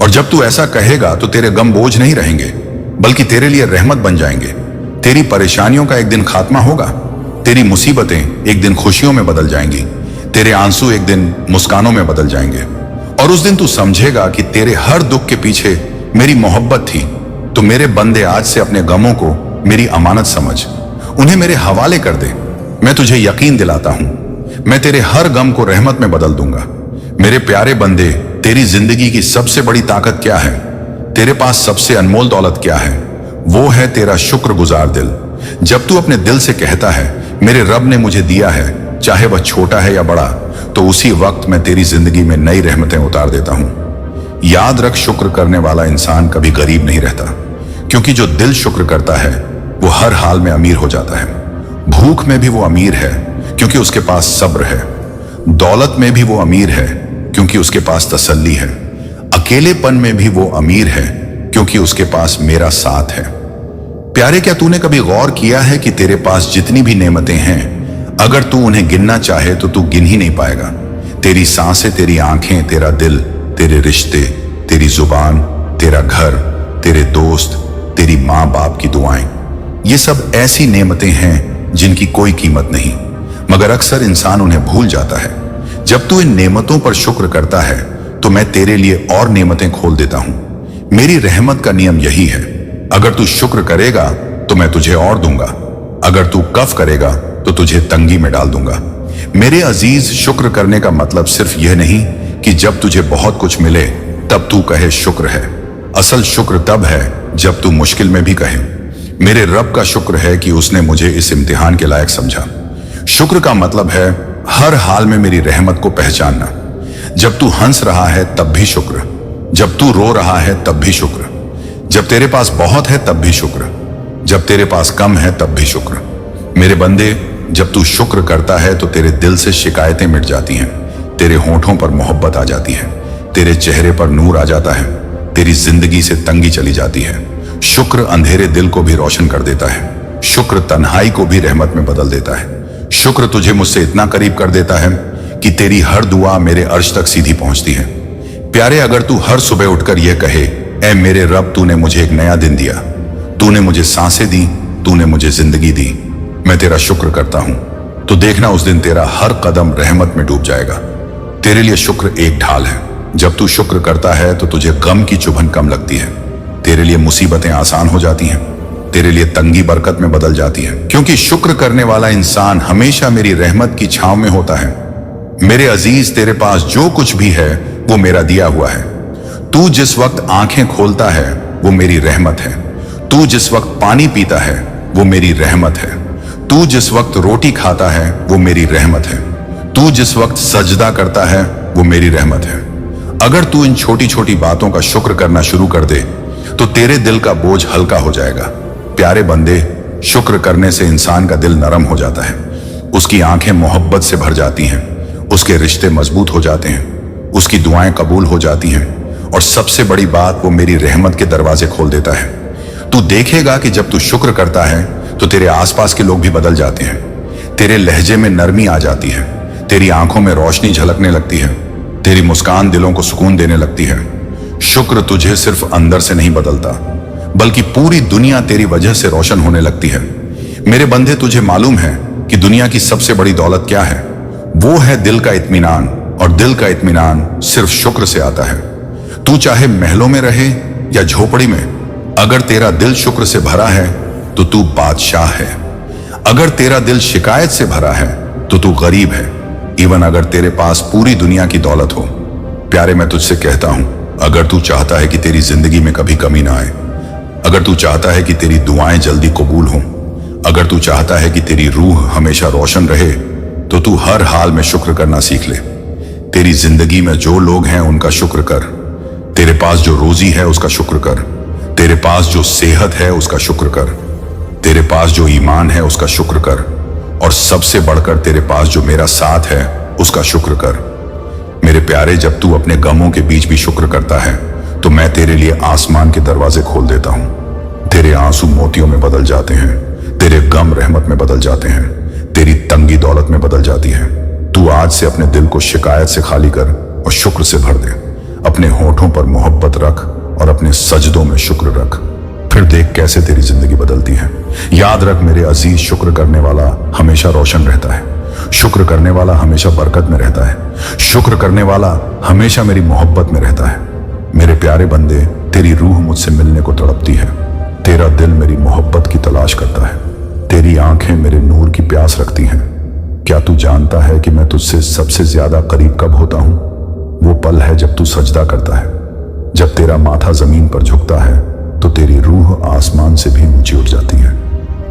और जब तू ऐसा कहेगा तो तेरे गम बोझ नहीं रहेंगे, बल्कि तेरे लिए रहमत बन जाएंगे। तेरी परेशानियों का एक दिन खात्मा होगा, तेरी मुसीबतें एक दिन खुशियों में बदल जाएंगी, तेरे आंसू एक दिन मुस्कानों में बदल जाएंगे। और उस दिन तू समझेगा कि तेरे हर दुख के पीछे मेरी मोहब्बत थी। तो मेरे बंदे, आज से अपने गमों को मेरी अमानत समझ, उन्हें मेरे हवाले कर दे। मैं तुझे यकीन दिलाता हूं, मैं तेरे हर गम को रहमत में बदल दूंगा। मेरे प्यारे बंदे, तेरी जिंदगी की सबसे बड़ी ताकत क्या है? तेरे पास सबसे अनमोल दौलत क्या है? वो है तेरा शुक्रगुजार दिल। जब तू अपने दिल से कहता है, मेरे रब ने मुझे दिया है, चाहे वह छोटा है या बड़ा, तो उसी वक्त मैं तेरी जिंदगी में नई रहमतें उतार देता हूं। याद रख, शुक्र करने वाला इंसान कभी गरीब नहीं रहता, क्योंकि जो दिल शुक्र करता है वो हर हाल में अमीर हो जाता है। भूख में भी वो अमीर है क्योंकि उसके पास सब्र है। दौलत में भी वो अमीर है क्योंकि उसके पास तसल्ली है। अकेलेपन में भी वो अमीर है क्योंकि उसके पास मेरा साथ है। प्यारे, क्या तूने कभी गौर किया है कि तेरे पास जितनी भी नेमतें हैं, अगर तू उन्हें गिनना चाहे तो तू गिन ही नहीं पाएगा। तेरी सांसें, तेरी आंखें, तेरा दिल, तेरे रिश्ते, तेरी जुबान, तेरा घर, तेरे दोस्त, तेरी माँ बाप की दुआएं, ये सब ऐसी नेमतें हैं जिनकी कोई कीमत नहीं, मगर अक्सर इंसान उन्हें भूल जाता है। जब तू इन नेमतों पर शुक्र करता है तो मैं तेरे लिए और नेमतें खोल देता हूं। मेरी रहमत का नियम यही है, अगर तू शुक्र करेगा तो मैं तुझे और दूंगा, अगर तू कफ करेगा तो तुझे तंगी में डाल दूंगा। मेरे अजीज, शुक्र करने का मतलब सिर्फ यह नहीं कि जब तुझे बहुत कुछ मिले तब तू कहे शुक्र है। असल शुक्र तब है जब तू मुश्किल में भी कहे, मेरे रब का शुक्र है कि उसने मुझे इस इम्तिहान के लायक समझा। शुक्र का मतलब है हर हाल में मेरी रहमत को पहचानना। जब तू हंस रहा है तब भी शुक्र, जब तू रो रहा है तब भी शुक्र, जब तेरे पास बहुत है तब भी शुक्र, जब तेरे पास कम है तब भी शुक्र। मेरे बंदे, जब तू शुक्र करता है तो तेरे दिल से शिकायतें मिट जाती हैं, तेरे होठों पर मोहब्बत आ जाती है, तेरे चेहरे पर नूर आ जाता है, तेरी जिंदगी से तंगी चली जाती है। शुक्र अंधेरे दिल को भी रोशन कर देता है, शुक्र तन्हाई को भी रहमत में बदल देता है। शुक्र तुझे मुझसे इतना करीब कर देता है कि तेरी हर दुआ मेरे अर्श तक सीधी पहुंचती है। प्यारे, अगर तू हर सुबह उठकर यह कहे, ऐ मेरे रब, तूने मुझे एक नया दिन दिया, तूने मुझे सांसें दी, तूने मुझे जिंदगी दी, मैं तेरा शुक्र करता हूं, तो देखना उस दिन तेरा हर कदम रहमत में डूब जाएगा। तेरे लिए शुक्र एक ढाल है। जब तू शुक्र करता है तो तुझे गम की चुभन कम लगती है, तेरे लिए मुसीबतें आसान हो जाती हैं, तेरे लिए तंगी बरकत में बदल जाती है, क्योंकि शुक्र करने वाला इंसान हमेशा मेरी रहमत की छांव में होता है। मेरे अजीज, तेरे पास जो कुछ भी है वो मेरा दिया हुआ है। तू जिस वक्त आंखें खोलता है वो मेरी रहमत है, तू जिस वक्त पानी पीता है वो मेरी रहमत है, तू जिस वक्त रोटी खाता है वो मेरी रहमत है, तू जिस वक्त सजदा करता है वो मेरी रहमत है। अगर तू इन छोटी छोटी बातों का शुक्र करना शुरू कर दे तो तेरे दिल का बोझ हल्का हो जाएगा। प्यारे बंदे, शुक्र करने से इंसान का दिल नरम हो जाता है, उसकी आंखें मोहब्बत से भर जाती हैं, उसके रिश्ते मजबूत हो जाते हैं, उसकी दुआएं कबूल हो जाती हैं, और सबसे बड़ी बात, वो मेरी रहमत के दरवाजे खोल देता है। तू देखेगा कि जब तू शुक्र करता है तो तेरे आसपास के लोग भी बदल जाते हैं। तेरे लहजे में नरमी आ जाती है, तेरी आंखों में रोशनी झलकने लगती है, तेरी मुस्कान दिलों को सुकून देने लगती है। शुक्र तुझे सिर्फ अंदर से नहीं बदलता, बल्कि पूरी दुनिया तेरी वजह से रोशन होने लगती है। मेरे बंदे, तुझे मालूम है कि दुनिया की सबसे बड़ी दौलत क्या है? वो है दिल का इत्मीनान, और दिल का इत्मीनान सिर्फ शुक्र से आता है। तू चाहे महलों में रहे या झोपड़ी में, अगर तेरा दिल शुक्र से भरा है तो तू बादशाह है। अगर तेरा दिल शिकायत से भरा है तो तू गरीब है। इवन अगर तेरे पास पूरी दुनिया की दौलत हो। प्यारे, मैं तुझसे कहता हूं, अगर तू चाहता है कि तेरी जिंदगी में कभी कमी ना आए, अगर तू चाहता है कि तेरी दुआएं जल्दी कबूल हों, अगर तू चाहता है कि तेरी रूह हमेशा रोशन रहे, तो तू हर हाल में शुक्र करना सीख ले। तेरी जिंदगी में जो लोग हैं उनका शुक्र कर। तेरे पास जो रोजी है उसका शुक्र कर। तेरे पास जो सेहत है उसका शुक्र कर। तेरे पास जो ईमान है उसका शुक्र कर। और सबसे बढ़कर तेरे पास जो मेरा साथ है उसका शुक्र कर। मेरे प्यारे, जब तू अपने गमों के बीच भी शुक्र करता है तो मैं तेरे लिए आसमान के दरवाजे खोल देता हूं। तेरे आंसू मोतियों में बदल जाते हैं, तेरे गम रहमत में बदल जाते हैं, तेरी तंगी दौलत में बदल जाती है। तू आज से अपने दिल को शिकायत से खाली कर और शुक्र से भर दे। अपने होठों पर मोहब्बत रख और अपने सजदों में शुक्र रख। फिर देख कैसे तेरी जिंदगी बदलती है। याद रख मेरे अजीज, शुक्र करने वाला हमेशा रोशन रहता है। शुक्र करने वाला हमेशा बरकत में रहता है। शुक्र करने वाला हमेशा मेरी मोहब्बत में रहता है। मेरे प्यारे बंदे, तेरी रूह मुझसे मिलने को तड़पती है। तेरा दिल मेरी मोहब्बत की तलाश करता है। तेरी आंखें मेरे नूर की प्यास रखती हैं। क्या तू जानता है कि मैं तुझसे सबसे ज्यादा करीब कब होता हूं? वो पल है जब तू सजदा करता है। जब तेरा माथा जमीन पर झुकता है तो तेरी रूह आसमान से भी ऊंची उठ जाती है।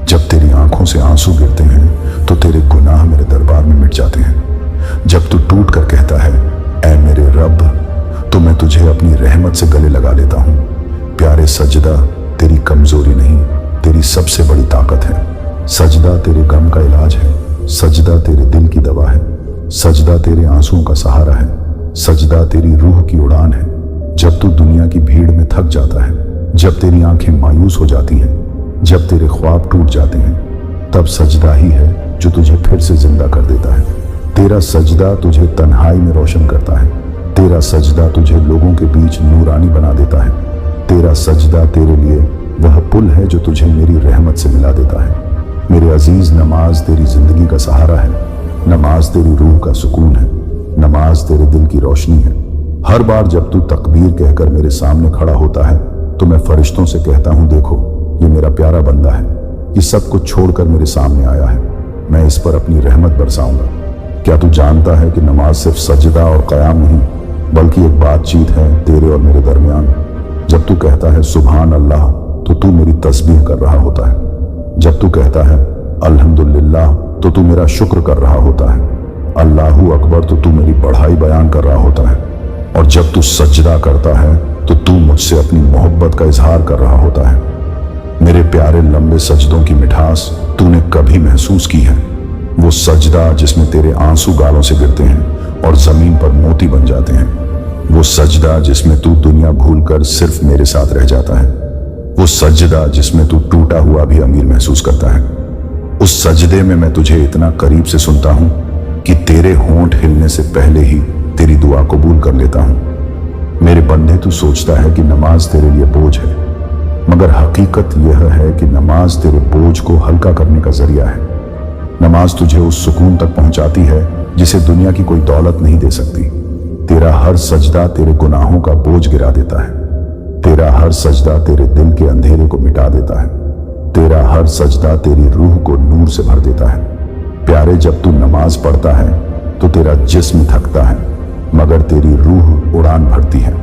जब तेरी आंखों से आंसू गिरते हैं तो तेरे गुनाह मेरे दरबार में मिट जाते हैं। जब तू टूट कर कहता है, ऐ मेरे रब, तो मैं तुझे अपनी रहमत से गले लगा लेता हूं। प्यारे, सजदा तेरी कमजोरी नहीं, तेरी सबसे बड़ी ताकत है। सजदा तेरे गम का इलाज है। सजदा तेरे दिल की दवा है। सजदा तेरे आंसुओं का सहारा है। सजदा तेरी रूह की उड़ान है। जब तू दुनिया की भीड़ में थक जाता है, जब तेरी आंखें मायूस हो जाती हैं, जब तेरे ख्वाब टूट जाते हैं, तब सजदा ही है जो तुझे फिर से जिंदा कर देता है। तेरा सजदा तुझे तन्हाई में रोशन करता है। तेरा सजदा तुझे लोगों के बीच नूरानी बना देता है। तेरा सजदा तेरे लिए वह पुल है जो तुझे मेरी रहमत से मिला देता है। मेरे अजीज, नमाज तेरी जिंदगी का सहारा है। नमाज तेरी रूह का सुकून है। नमाज तेरे दिल की रोशनी है। हर बार जब तू तकबीर कहकर मेरे सामने खड़ा होता है तो मैं फरिश्तों से कहता हूं, देखो ये मेरा प्यारा बंदा है, ये सब कुछ छोड़कर मेरे सामने आया है, मैं इस पर अपनी रहमत बरसाऊंगा। क्या तू जानता है कि नमाज सिर्फ सजदा और क़याम नहीं, बल्कि एक बातचीत है तेरे और मेरे दरमियान। जब तू कहता है सुभान अल्लाह, तो तू मेरी तस्बीह कर रहा होता है। जब तू कहता है अल्हम्दुलिल्लाह, तो तू मेरा शुक्र कर रहा होता है। अल्लाहू अकबर, तो तू मेरी बढ़ाई बयान कर रहा होता है। और जब तू सजदा करता है तो तू मुझसे अपनी मोहब्बत का इजहार कर रहा होता है। मेरे प्यारे, लंबे सजदों की मिठास तूने कभी महसूस की है? वो सजदा जिसमें तेरे आंसू गालों से गिरते हैं और जमीन पर मोती बन जाते हैं। वो सजदा जिसमें तू दुनिया भूलकर सिर्फ मेरे साथ रह जाता है। वो सजदा जिसमें तू टूटा हुआ भी अमीर महसूस करता है। उस सजदे में मैं तुझे इतना करीब से सुनता हूं कि तेरे होंठ हिलने से पहले ही तेरी दुआ कबूल कर लेता हूं। मेरे बंदे, तू सोचता है कि नमाज तेरे लिए बोझ है, मगर हकीकत यह है कि नमाज तेरे बोझ को हल्का करने का जरिया है। नमाज तुझे उस सुकून तक पहुंचाती है जिसे दुनिया की कोई दौलत नहीं दे सकती। तेरा हर सजदा तेरे गुनाहों का बोझ गिरा देता है। तेरा हर सजदा तेरे दिल के अंधेरे को मिटा देता है। तेरा हर सजदा तेरी रूह को नूर से भर देता है। प्यारे, जब तू नमाज पढ़ता है तो तेरा जिस्म थकता है, मगर तेरी रूह उड़ान भरती है।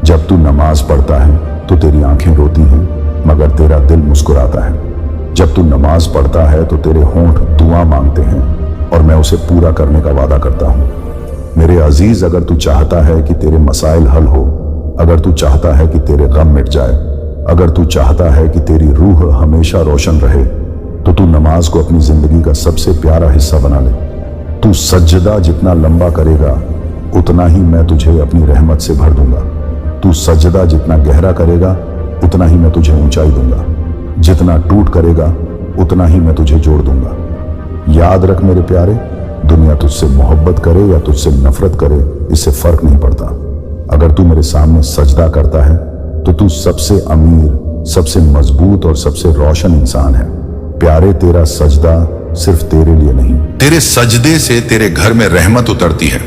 जब तू नमाज पढ़ता है तो तेरी आंखें रोती हैं, मगर तेरा दिल मुस्कुराता है। जब तू नमाज पढ़ता है तो तेरे होंठ दुआ मांगते हैं और मैं उसे पूरा करने का वादा करता हूं। मेरे अजीज, अगर तू चाहता है कि तेरे मसाइल हल हो, अगर तू चाहता है कि तेरे गम मिट जाए, अगर तू चाहता है कि तेरी रूह हमेशा रोशन रहे, तो तू नमाज को अपनी जिंदगी का सबसे प्यारा हिस्सा बना ले। तू सजदा जितना लंबा करेगा उतना ही मैं तुझे अपनी रहमत से भर दूंगा। तू सजदा जितना गहरा करेगा उतना ही मैं तुझे ऊंचाई दूंगा। जितना टूट करेगा उतना ही मैं तुझे जोड़ दूंगा। याद रख मेरे प्यारे, दुनिया तुझसे मोहब्बत करे या तुझसे नफरत करे, इससे फर्क नहीं पड़ता। अगर तू मेरे सामने सजदा करता है तो तू सबसे अमीर, सबसे मजबूत और सबसे रोशन इंसान है। प्यारे, तेरा सजदा सिर्फ तेरे लिए नहीं, तेरे सजदे से तेरे घर में रहमत उतरती है।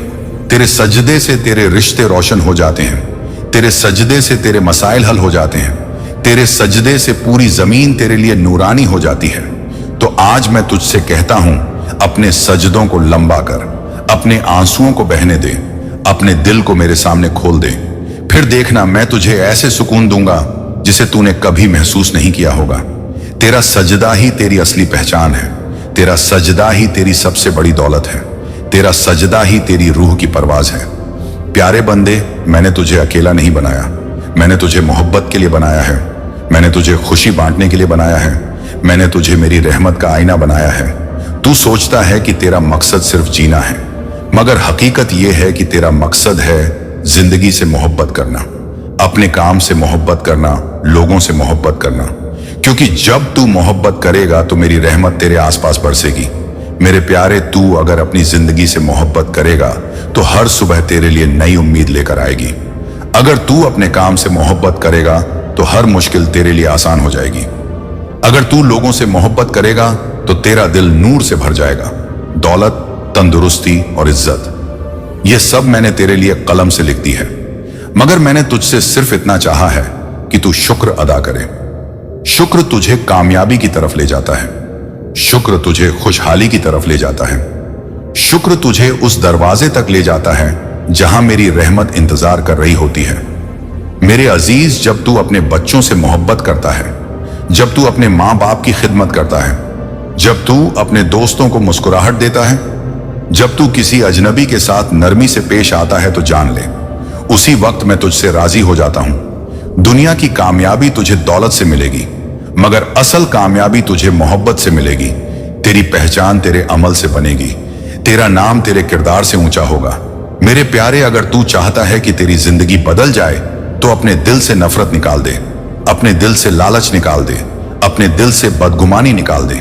तेरे सजदे से तेरे रिश्ते रोशन हो जाते हैं। तेरे सजदे से तेरे मसाइल हल हो जाते हैं। तेरे सजदे से पूरी जमीन तेरे लिए नूरानी हो जाती है। तो आज मैं तुझसे कहता हूं, अपने सजदों को लंबा कर, अपने आंसुओं को बहने दे, अपने दिल को मेरे सामने खोल दे। फिर देखना, मैं तुझे ऐसे सुकून दूंगा जिसे तूने कभी महसूस नहीं किया होगा। तेरा सजदा ही तेरी असली पहचान है। तेरा सजदा ही तेरी सबसे बड़ी दौलत है। तेरा सजदा ही तेरी रूह की परवाज है। प्यारे बंदे, मैंने तुझे अकेला नहीं बनाया, मैंने तुझे मोहब्बत के लिए बनाया है। मैंने तुझे खुशी बांटने के लिए बनाया है। मैंने तुझे मेरी रहमत का आईना बनाया है। तू सोचता है कि तेरा मकसद सिर्फ जीना है, मगर हकीकत यह है कि तेरा मकसद है जिंदगी से मोहब्बत करना, अपने काम से मोहब्बत करना, लोगों से मोहब्बत करना। क्योंकि जब तू मोहब्बत करेगा तो मेरी रहमत तेरे आसपास बरसेगी। मेरे प्यारे, तू अगर अपनी जिंदगी से मोहब्बत करेगा तो हर सुबह तेरे लिए नई उम्मीद लेकर आएगी। अगर तू अपने काम से मोहब्बत करेगा तो हर मुश्किल तेरे लिए आसान हो जाएगी। अगर तू लोगों से मोहब्बत करेगा तो तेरा दिल नूर से भर जाएगा। दौलत, तंदुरुस्ती और इज्जत, यह सब मैंने तेरे लिए कलम से लिख दी है। मगर मैंने तुझसे सिर्फ इतना चाहा है कि तू शुक्र अदा करे। शुक्र तुझे कामयाबी की तरफ ले जाता है। शुक्र तुझे खुशहाली की तरफ ले जाता है। शुक्र तुझे उस दरवाजे तक ले जाता है जहां मेरी रहमत इंतजार कर रही होती है। मेरे अजीज, जब तू अपने बच्चों से मोहब्बत करता है, जब तू अपने माँ बाप की खिदमत करता है, जब तू अपने दोस्तों को मुस्कुराहट देता है, जब तू किसी अजनबी के साथ नरमी से पेश आता है, तो जान ले उसी वक्त मैं तुझसे राजी हो जाता हूं। दुनिया की कामयाबी तुझे दौलत से मिलेगी, मगर असल कामयाबी तुझे मोहब्बत से मिलेगी। तेरी पहचान तेरे अमल से बनेगी। तेरा नाम तेरे किरदार से ऊंचा होगा। मेरे प्यारे, अगर तू चाहता है कि तेरी जिंदगी बदल जाए तो अपने दिल से नफरत निकाल दे, अपने दिल से लालच निकाल दे, अपने दिल से बदगुमानी निकाल दे।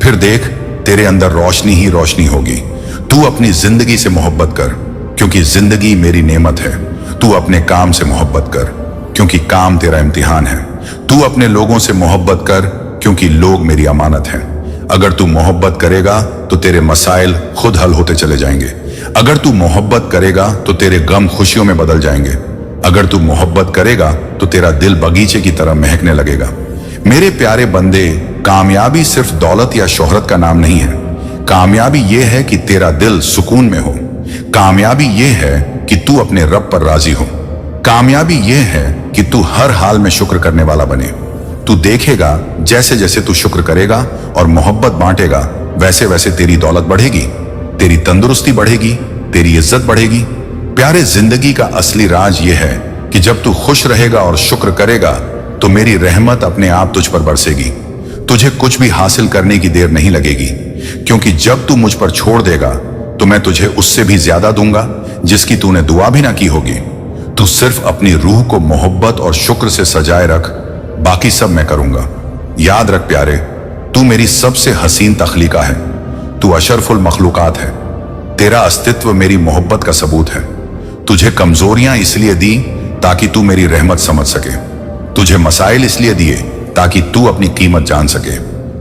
फिर देख, तेरे अंदर रोशनी ही रोशनी होगी। तू अपनी जिंदगी से मोहब्बत कर, क्योंकि जिंदगी मेरी नेमत है। तू अपने काम से मोहब्बत कर, क्योंकि काम तेरा इम्तिहान है। तू अपने लोगों से मोहब्बत कर, क्योंकि लोग मेरी अमानत हैं। अगर तू मोहब्बत करेगा तो तेरे मसाइल खुद हल होते चले जाएंगे। अगर तू मोहब्बत करेगा तो तेरे गम खुशियों में बदल जाएंगे। अगर तू मोहब्बत करेगा तो तेरा दिल बगीचे की तरह महकने लगेगा। मेरे प्यारे बंदे, कामयाबी सिर्फ दौलत या शोहरत का नाम नहीं है। कामयाबी यह है कि तेरा दिल सुकून में हो। कामयाबी यह है कि तू अपने रब पर राजी हो। कामयाबी यह है कि तू हर हाल में शुक्र करने वाला बने। तू देखेगा, जैसे जैसे तू शुक्र करेगा और मोहब्बत बांटेगा, वैसे वैसे तेरी दौलत बढ़ेगी, तेरी तंदुरुस्ती बढ़ेगी, तेरी इज्जत बढ़ेगी। प्यारे, जिंदगी का असली राज यह है कि जब तू खुश रहेगा और शुक्र करेगा तो मेरी रहमत अपने आप तुझ पर बरसेगी। तुझे कुछ भी हासिल करने की देर नहीं लगेगी, क्योंकि जब तू मुझ पर छोड़ देगा तो मैं तुझे उससे भी ज्यादा दूंगा जिसकी तूने दुआ भी ना की होगी। तू सिर्फ अपनी रूह को मोहब्बत और शुक्र से सजाए रख, बाकी सब मैं करूंगा। याद रख प्यारे, तू मेरी सबसे हसीन तख्लीका है। तू अशरफुल मखलूकात है। तेरा अस्तित्व मेरी मोहब्बत का सबूत है। तुझे कमजोरियां इसलिए दी ताकि तू मेरी रहमत समझ सके। तुझे मसाइल इसलिए दिए ताकि तू अपनी कीमत जान सके।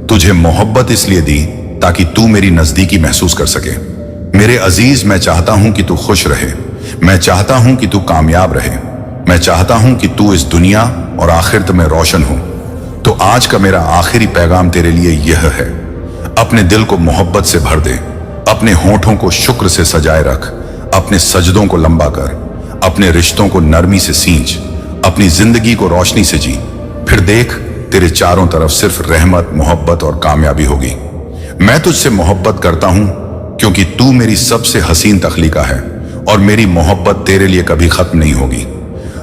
तुझे मोहब्बत इसलिए दी ताकि तू मेरी नजदीकी महसूस कर सके। मेरे अजीज, मैं चाहता हूं कि तू खुश रहे। मैं चाहता हूं कि तू कामयाब रहे। मैं चाहता हूं कि तू इस दुनिया और आखिरत में रोशन हो। तो आज का मेरा आखिरी पैगाम तेरे लिए यह है, अपने दिल को मोहब्बत से भर दे, अपने होठों को शुक्र से सजाए रख, अपने सजदों को लंबा कर, अपने रिश्तों को नरमी से सींच, अपनी जिंदगी को रोशनी से जी। फिर देख, तेरे चारों तरफ सिर्फ रहमत, मोहब्बत और कामयाबी होगी। मैं तुझसे मोहब्बत करता हूं क्योंकि तू मेरी सबसे हसीन तख्लीका है और मेरी मोहब्बत तेरे लिए कभी खत्म नहीं होगी।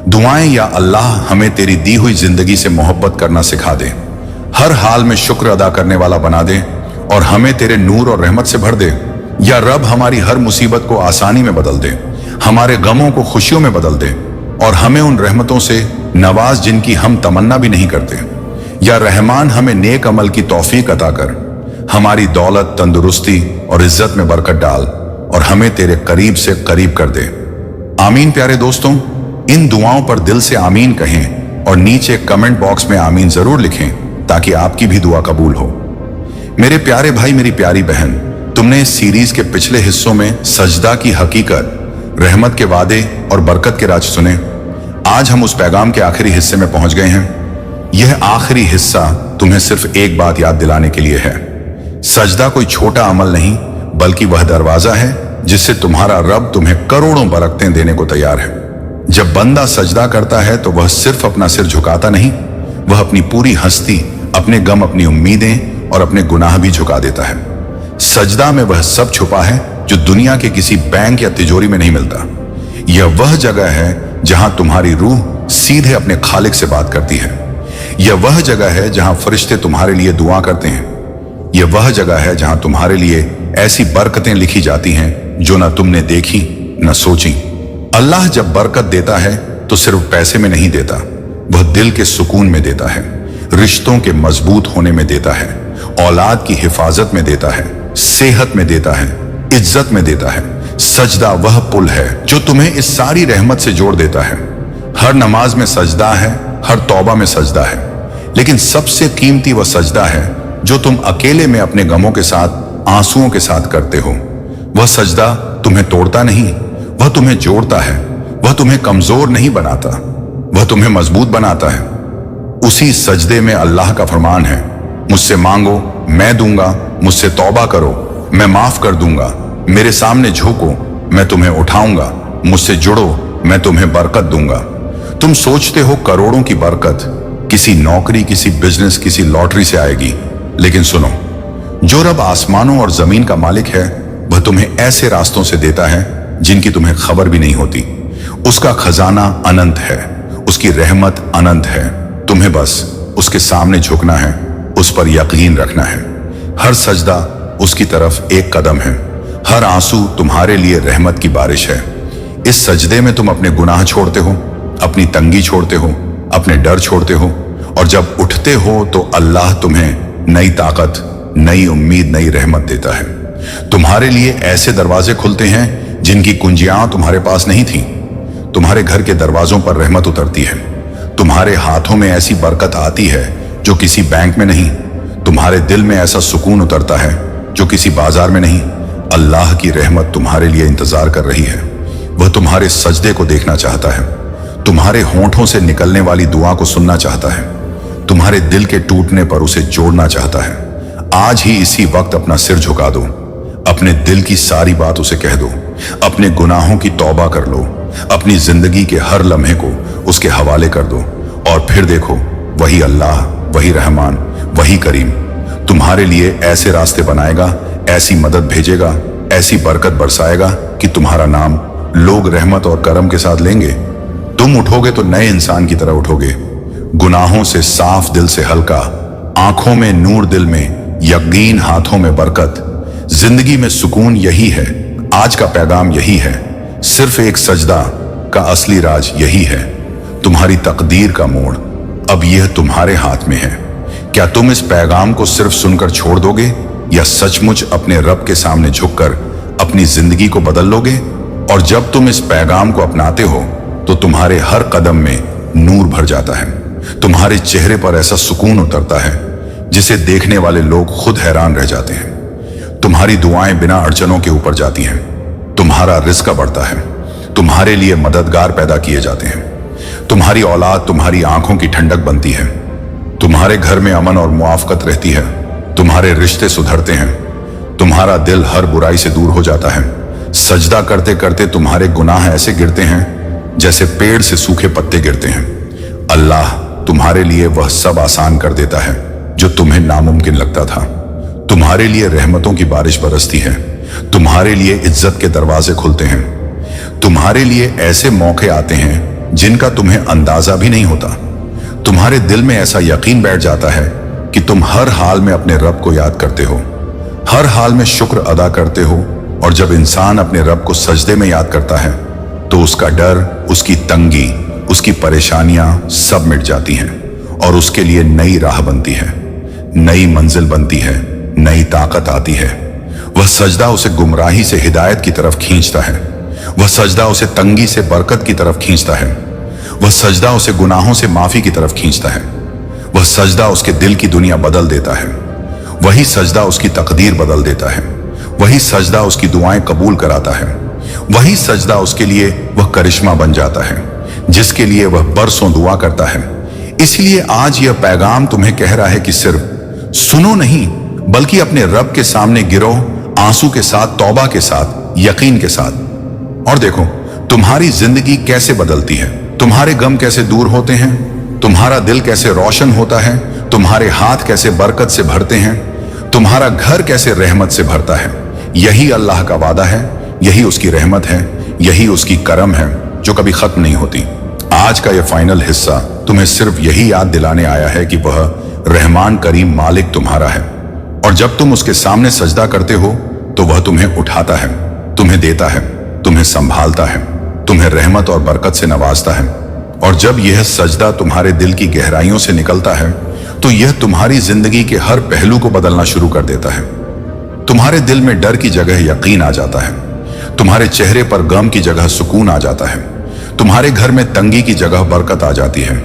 दुआएं या अल्लाह हमें तेरी दी हुई जिंदगी से मोहब्बत करना सिखा दे। हर हाल में शुक्र अदा करने वाला बना दे और हमें तेरे नूर और रहमत से भर दे। या रब हमारी हर मुसीबत को आसानी में बदल दे, हमारे गमों को खुशियों में बदल दे और हमें उन रहमतों से नवाज जिनकी हम तमन्ना भी नहीं करते। या रहमान हमें नेक अमल की तौफीक अता कर, हमारी दौलत, तंदुरुस्ती और इज्जत में बरकत डाल और हमें तेरे करीब से करीब कर दे। आमीन। प्यारे दोस्तों, इन दुआओं पर दिल से आमीन कहें और नीचे कमेंट बॉक्स में आमीन जरूर लिखें ताकि आपकी भी दुआ कबूल हो। मेरे प्यारे भाई, मेरी प्यारी बहन, तुमने इस सीरीज के पिछले हिस्सों में सजदा की हकीकत, रहमत के वादे और बरकत के राज सुने। आज हम उस पैगाम के आखिरी हिस्से में पहुंच गए हैं। यह आखिरी हिस्सा तुम्हें सिर्फ एक बात याद दिलाने के लिए है। सजदा कोई छोटा अमल नहीं, बल्कि वह दरवाजा है जिससे तुम्हारा रब तुम्हें करोड़ों बरकतें देने को तैयार है। जब बंदा सजदा करता है तो वह सिर्फ अपना सिर झुकाता नहीं, वह अपनी पूरी हस्ती, अपने गम, अपनी उम्मीदें और अपने गुनाह भी झुका देता है। सजदा में वह सब छुपा है जो दुनिया के किसी बैंक या तिजोरी में नहीं मिलता। यह वह जगह है जहां तुम्हारी रूह सीधे अपने खालिक से बात करती है। यह वह जगह है जहां फरिश्ते तुम्हारे लिए दुआ करते हैं। यह वह जगह है जहां तुम्हारे लिए ऐसी बरकतें लिखी जाती हैं जो न तुमने देखी न सोची। अल्लाह जब बरकत देता है तो सिर्फ पैसे में नहीं देता, वह दिल के सुकून में देता है, रिश्तों के मजबूत होने में देता है, औलाद की हिफाजत में देता है, सेहत में देता है, इज्जत में देता है। सजदा वह पुल है जो तुम्हें इस सारी रहमत से जोड़ देता है। हर नमाज में सजदा है, हर तौबा में सजदा है, लेकिन सबसे कीमती वह सजदा है जो तुम अकेले में अपने गमों के साथ, आंसुओं के साथ करते हो। वह सजदा तुम्हें तोड़ता नहीं, वह तुम्हें जोड़ता है। वह तुम्हें कमजोर नहीं बनाता, वह तुम्हें मजबूत बनाता है। उसी सजदे में अल्लाह का फरमान है, मुझसे मांगो मैं दूंगा, मुझसे तौबा करो मैं माफ कर दूंगा, मेरे सामने झुको मैं तुम्हें उठाऊंगा, मुझसे जुड़ो मैं तुम्हें बरकत दूंगा। तुम सोचते हो करोड़ों की बरकत किसी नौकरी, किसी बिजनेस, किसी लॉटरी से आएगी, लेकिन सुनो, जो रब आसमानों और जमीन का मालिक है वह तुम्हें ऐसे रास्तों से देता है जिनकी तुम्हें खबर भी नहीं होती। उसका खजाना अनंत है, उसकी रहमत अनंत है। तुम्हें बस उसके सामने झुकना है, उस पर यकीन रखना है। हर सजदा उसकी तरफ एक कदम है, हर आंसू तुम्हारे लिए रहमत की बारिश है। इस सजदे में तुम अपने गुनाह छोड़ते हो, अपनी तंगी छोड़ते हो, अपने डर छोड़ते हो और जब उठते हो तो अल्लाह तुम्हें नई ताकत, नई उम्मीद, नई रहमत देता है। तुम्हारे लिए ऐसे दरवाजे खुलते हैं जिनकी कुंजियां तुम्हारे पास नहीं थी। तुम्हारे घर के दरवाजों पर रहमत उतरती है। तुम्हारे हाथों में ऐसी बरकत आती है जो किसी बैंक में नहीं। तुम्हारे दिल में ऐसा सुकून उतरता है जो किसी बाजार में नहीं। अल्लाह की रहमत तुम्हारे लिए इंतजार कर रही है। वह तुम्हारे सजदे को देखना चाहता है, तुम्हारे होंठों से निकलने वाली दुआ को सुनना चाहता है, तुम्हारे दिल के टूटने पर उसे जोड़ना चाहता है। आज ही इसी वक्त अपना सिर झुका दो, अपने दिल की सारी बात उसे कह दो, अपने गुनाहों की तौबा कर लो, अपनी जिंदगी के हर लम्हे को उसके हवाले कर दो और फिर देखो, वही अल्लाह, वही रहमान, वही करीम तुम्हारे लिए ऐसे रास्ते बनाएगा, ऐसी मदद भेजेगा, ऐसी बरकत बरसाएगा कि तुम्हारा नाम लोग रहमत और करम के साथ लेंगे। तुम उठोगे तो नए इंसान की तरह उठोगे, गुनाहों से साफ, दिल से हल्का, आंखों में नूर, दिल में यकीन, हाथों में बरकत, जिंदगी में सुकून। यही है आज का पैगाम, यही है सिर्फ एक सजदा का असली राज, यही है तुम्हारी तकदीर का मोड़। अब यह तुम्हारे हाथ में है। क्या तुम इस पैगाम को सिर्फ सुनकर छोड़ दोगे या सचमुच अपने रब के सामने झुककर अपनी जिंदगी को बदल लोगे? और जब तुम इस पैगाम को अपनाते हो तो तुम्हारे हर कदम में नूर भर जाता है, तुम्हारे चेहरे पर ऐसा सुकून उतरता है जिसे देखने वाले लोग खुद हैरान रह जाते हैं। तुम्हारी दुआएं बिना अड़चनों के ऊपर जाती हैं, तुम्हारा रिस्क बढ़ता है, तुम्हारे लिए मददगार पैदा किए जाते हैं, तुम्हारी औलाद तुम्हारी आंखों की ठंडक बनती है, तुम्हारे घर में अमन और मुआफकत रहती है, तुम्हारे रिश्ते सुधरते हैं, तुम्हारा दिल हर बुराई से दूर हो जाता है। सजदा करते करते तुम्हारे गुनाह ऐसे गिरते हैं जैसे पेड़ से सूखे पत्ते गिरते हैं। अल्लाह तुम्हारे लिए वह सब आसान कर देता है जो तुम्हें नामुमकिन लगता था। तुम्हारे लिए रहमतों की बारिश बरसती है, तुम्हारे लिए इज्जत के दरवाजे खुलते हैं, तुम्हारे लिए ऐसे मौके आते हैं जिनका तुम्हें अंदाजा भी नहीं होता। तुम्हारे दिल में ऐसा यकीन बैठ जाता है कि तुम हर हाल में अपने रब को याद करते हो, हर हाल में शुक्र अदा करते हो। और जब इंसान अपने रब को सजदे में याद करता है तो उसका डर, उसकी तंगी, उसकी परेशानियां सब मिट जाती हैं और उसके लिए नई राह बनती है, नई मंजिल बनती है, नई ताकत आती है। वह सजदा उसे गुमराही से हिदायत की तरफ खींचता है, वह सजदा उसे तंगी से बरकत की तरफ खींचता है, वह सजदा उसे गुनाहों से माफी की तरफ खींचता है, वह सजदा उसके दिल की दुनिया बदल देता है, वही सजदा उसकी तकदीर बदल देता है, वही सजदा उसकी दुआएं कबूल कराता है, वही सजदा उसके लिए वह करिश्मा बन जाता है जिसके लिए वह बरसों दुआ करता है। इसलिए आज यह पैगाम तुम्हें कह रहा है कि सिर्फ सुनो नहीं बल्कि अपने रब के सामने गिरो, आंसू के साथ, तौबा के साथ, यकीन के साथ। और देखो तुम्हारी जिंदगी कैसे बदलती है, तुम्हारे गम कैसे दूर होते हैं, तुम्हारा दिल कैसे रोशन होता है, तुम्हारे हाथ कैसे बरकत से भरते हैं, तुम्हारा घर कैसे रहमत से भरता है। यही अल्लाह का वादा है, यही उसकी रहमत है, यही उसकी करम है जो कभी खत्म नहीं होती। आज का यह फाइनल हिस्सा तुम्हें सिर्फ यही याद दिलाने आया है कि वह रहमान करीम मालिक तुम्हारा है और जब तुम उसके सामने सजदा करते हो तो वह तुम्हें उठाता है, तुम्हें देता है, तुम्हें संभालता है, तुम्हें रहमत और बरकत से नवाजता है। और जब यह सजदा तुम्हारे दिल की गहराइयों से निकलता है तो यह तुम्हारी जिंदगी के हर पहलू को बदलना शुरू कर देता है। तुम्हारे दिल में डर की जगह यकीन आ जाता है, तुम्हारे चेहरे पर गम की जगह सुकून आ जाता है, तुम्हारे घर में तंगी की जगह बरकत आ जाती है।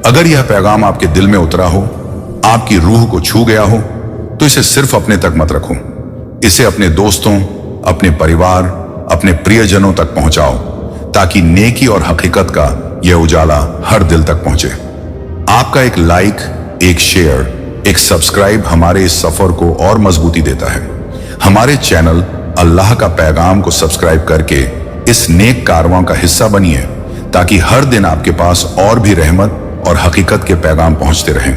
अगर यह पैगाम आपके दिल में उतरा हो, आपकी रूह को छू गया हो, तो इसे सिर्फ अपने तक मत रखो, इसे अपने दोस्तों, अपने परिवार, अपने प्रियजनों तक पहुंचाओ ताकि नेकी और हकीकत का यह उजाला हर दिल तक पहुंचे। आपका एक लाइक, एक शेयर, एक सब्सक्राइब हमारे इस सफर को और मजबूती देता है। हमारे चैनल अल्लाह का पैगाम को सब्सक्राइब करके इस नेक कारवां का हिस्सा बनिए ताकि हर दिन आपके पास और भी रहमत और हकीकत के पैगाम पहुंचते रहें।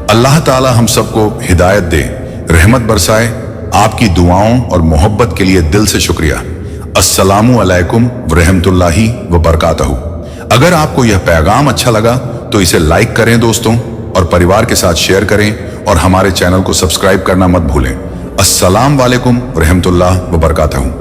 अल्लाह ताला हम सबको हिदायत दे, रहमत बरसाए। आपकी दुआओं और मोहब्बत के लिए दिल से शुक्रिया। अस्सलामु अलैकुम व रहमतुल्लाहि व बरकातहू। अगर आपको यह पैगाम अच्छा लगा तो इसे लाइक करें दोस्तों और परिवार के साथ शेयर करें और हमारे चैनल को सब्सक्राइब करना मत भूलें। अस्सलाम वालेकुम व रहमतुल्लाह व बरकातहू।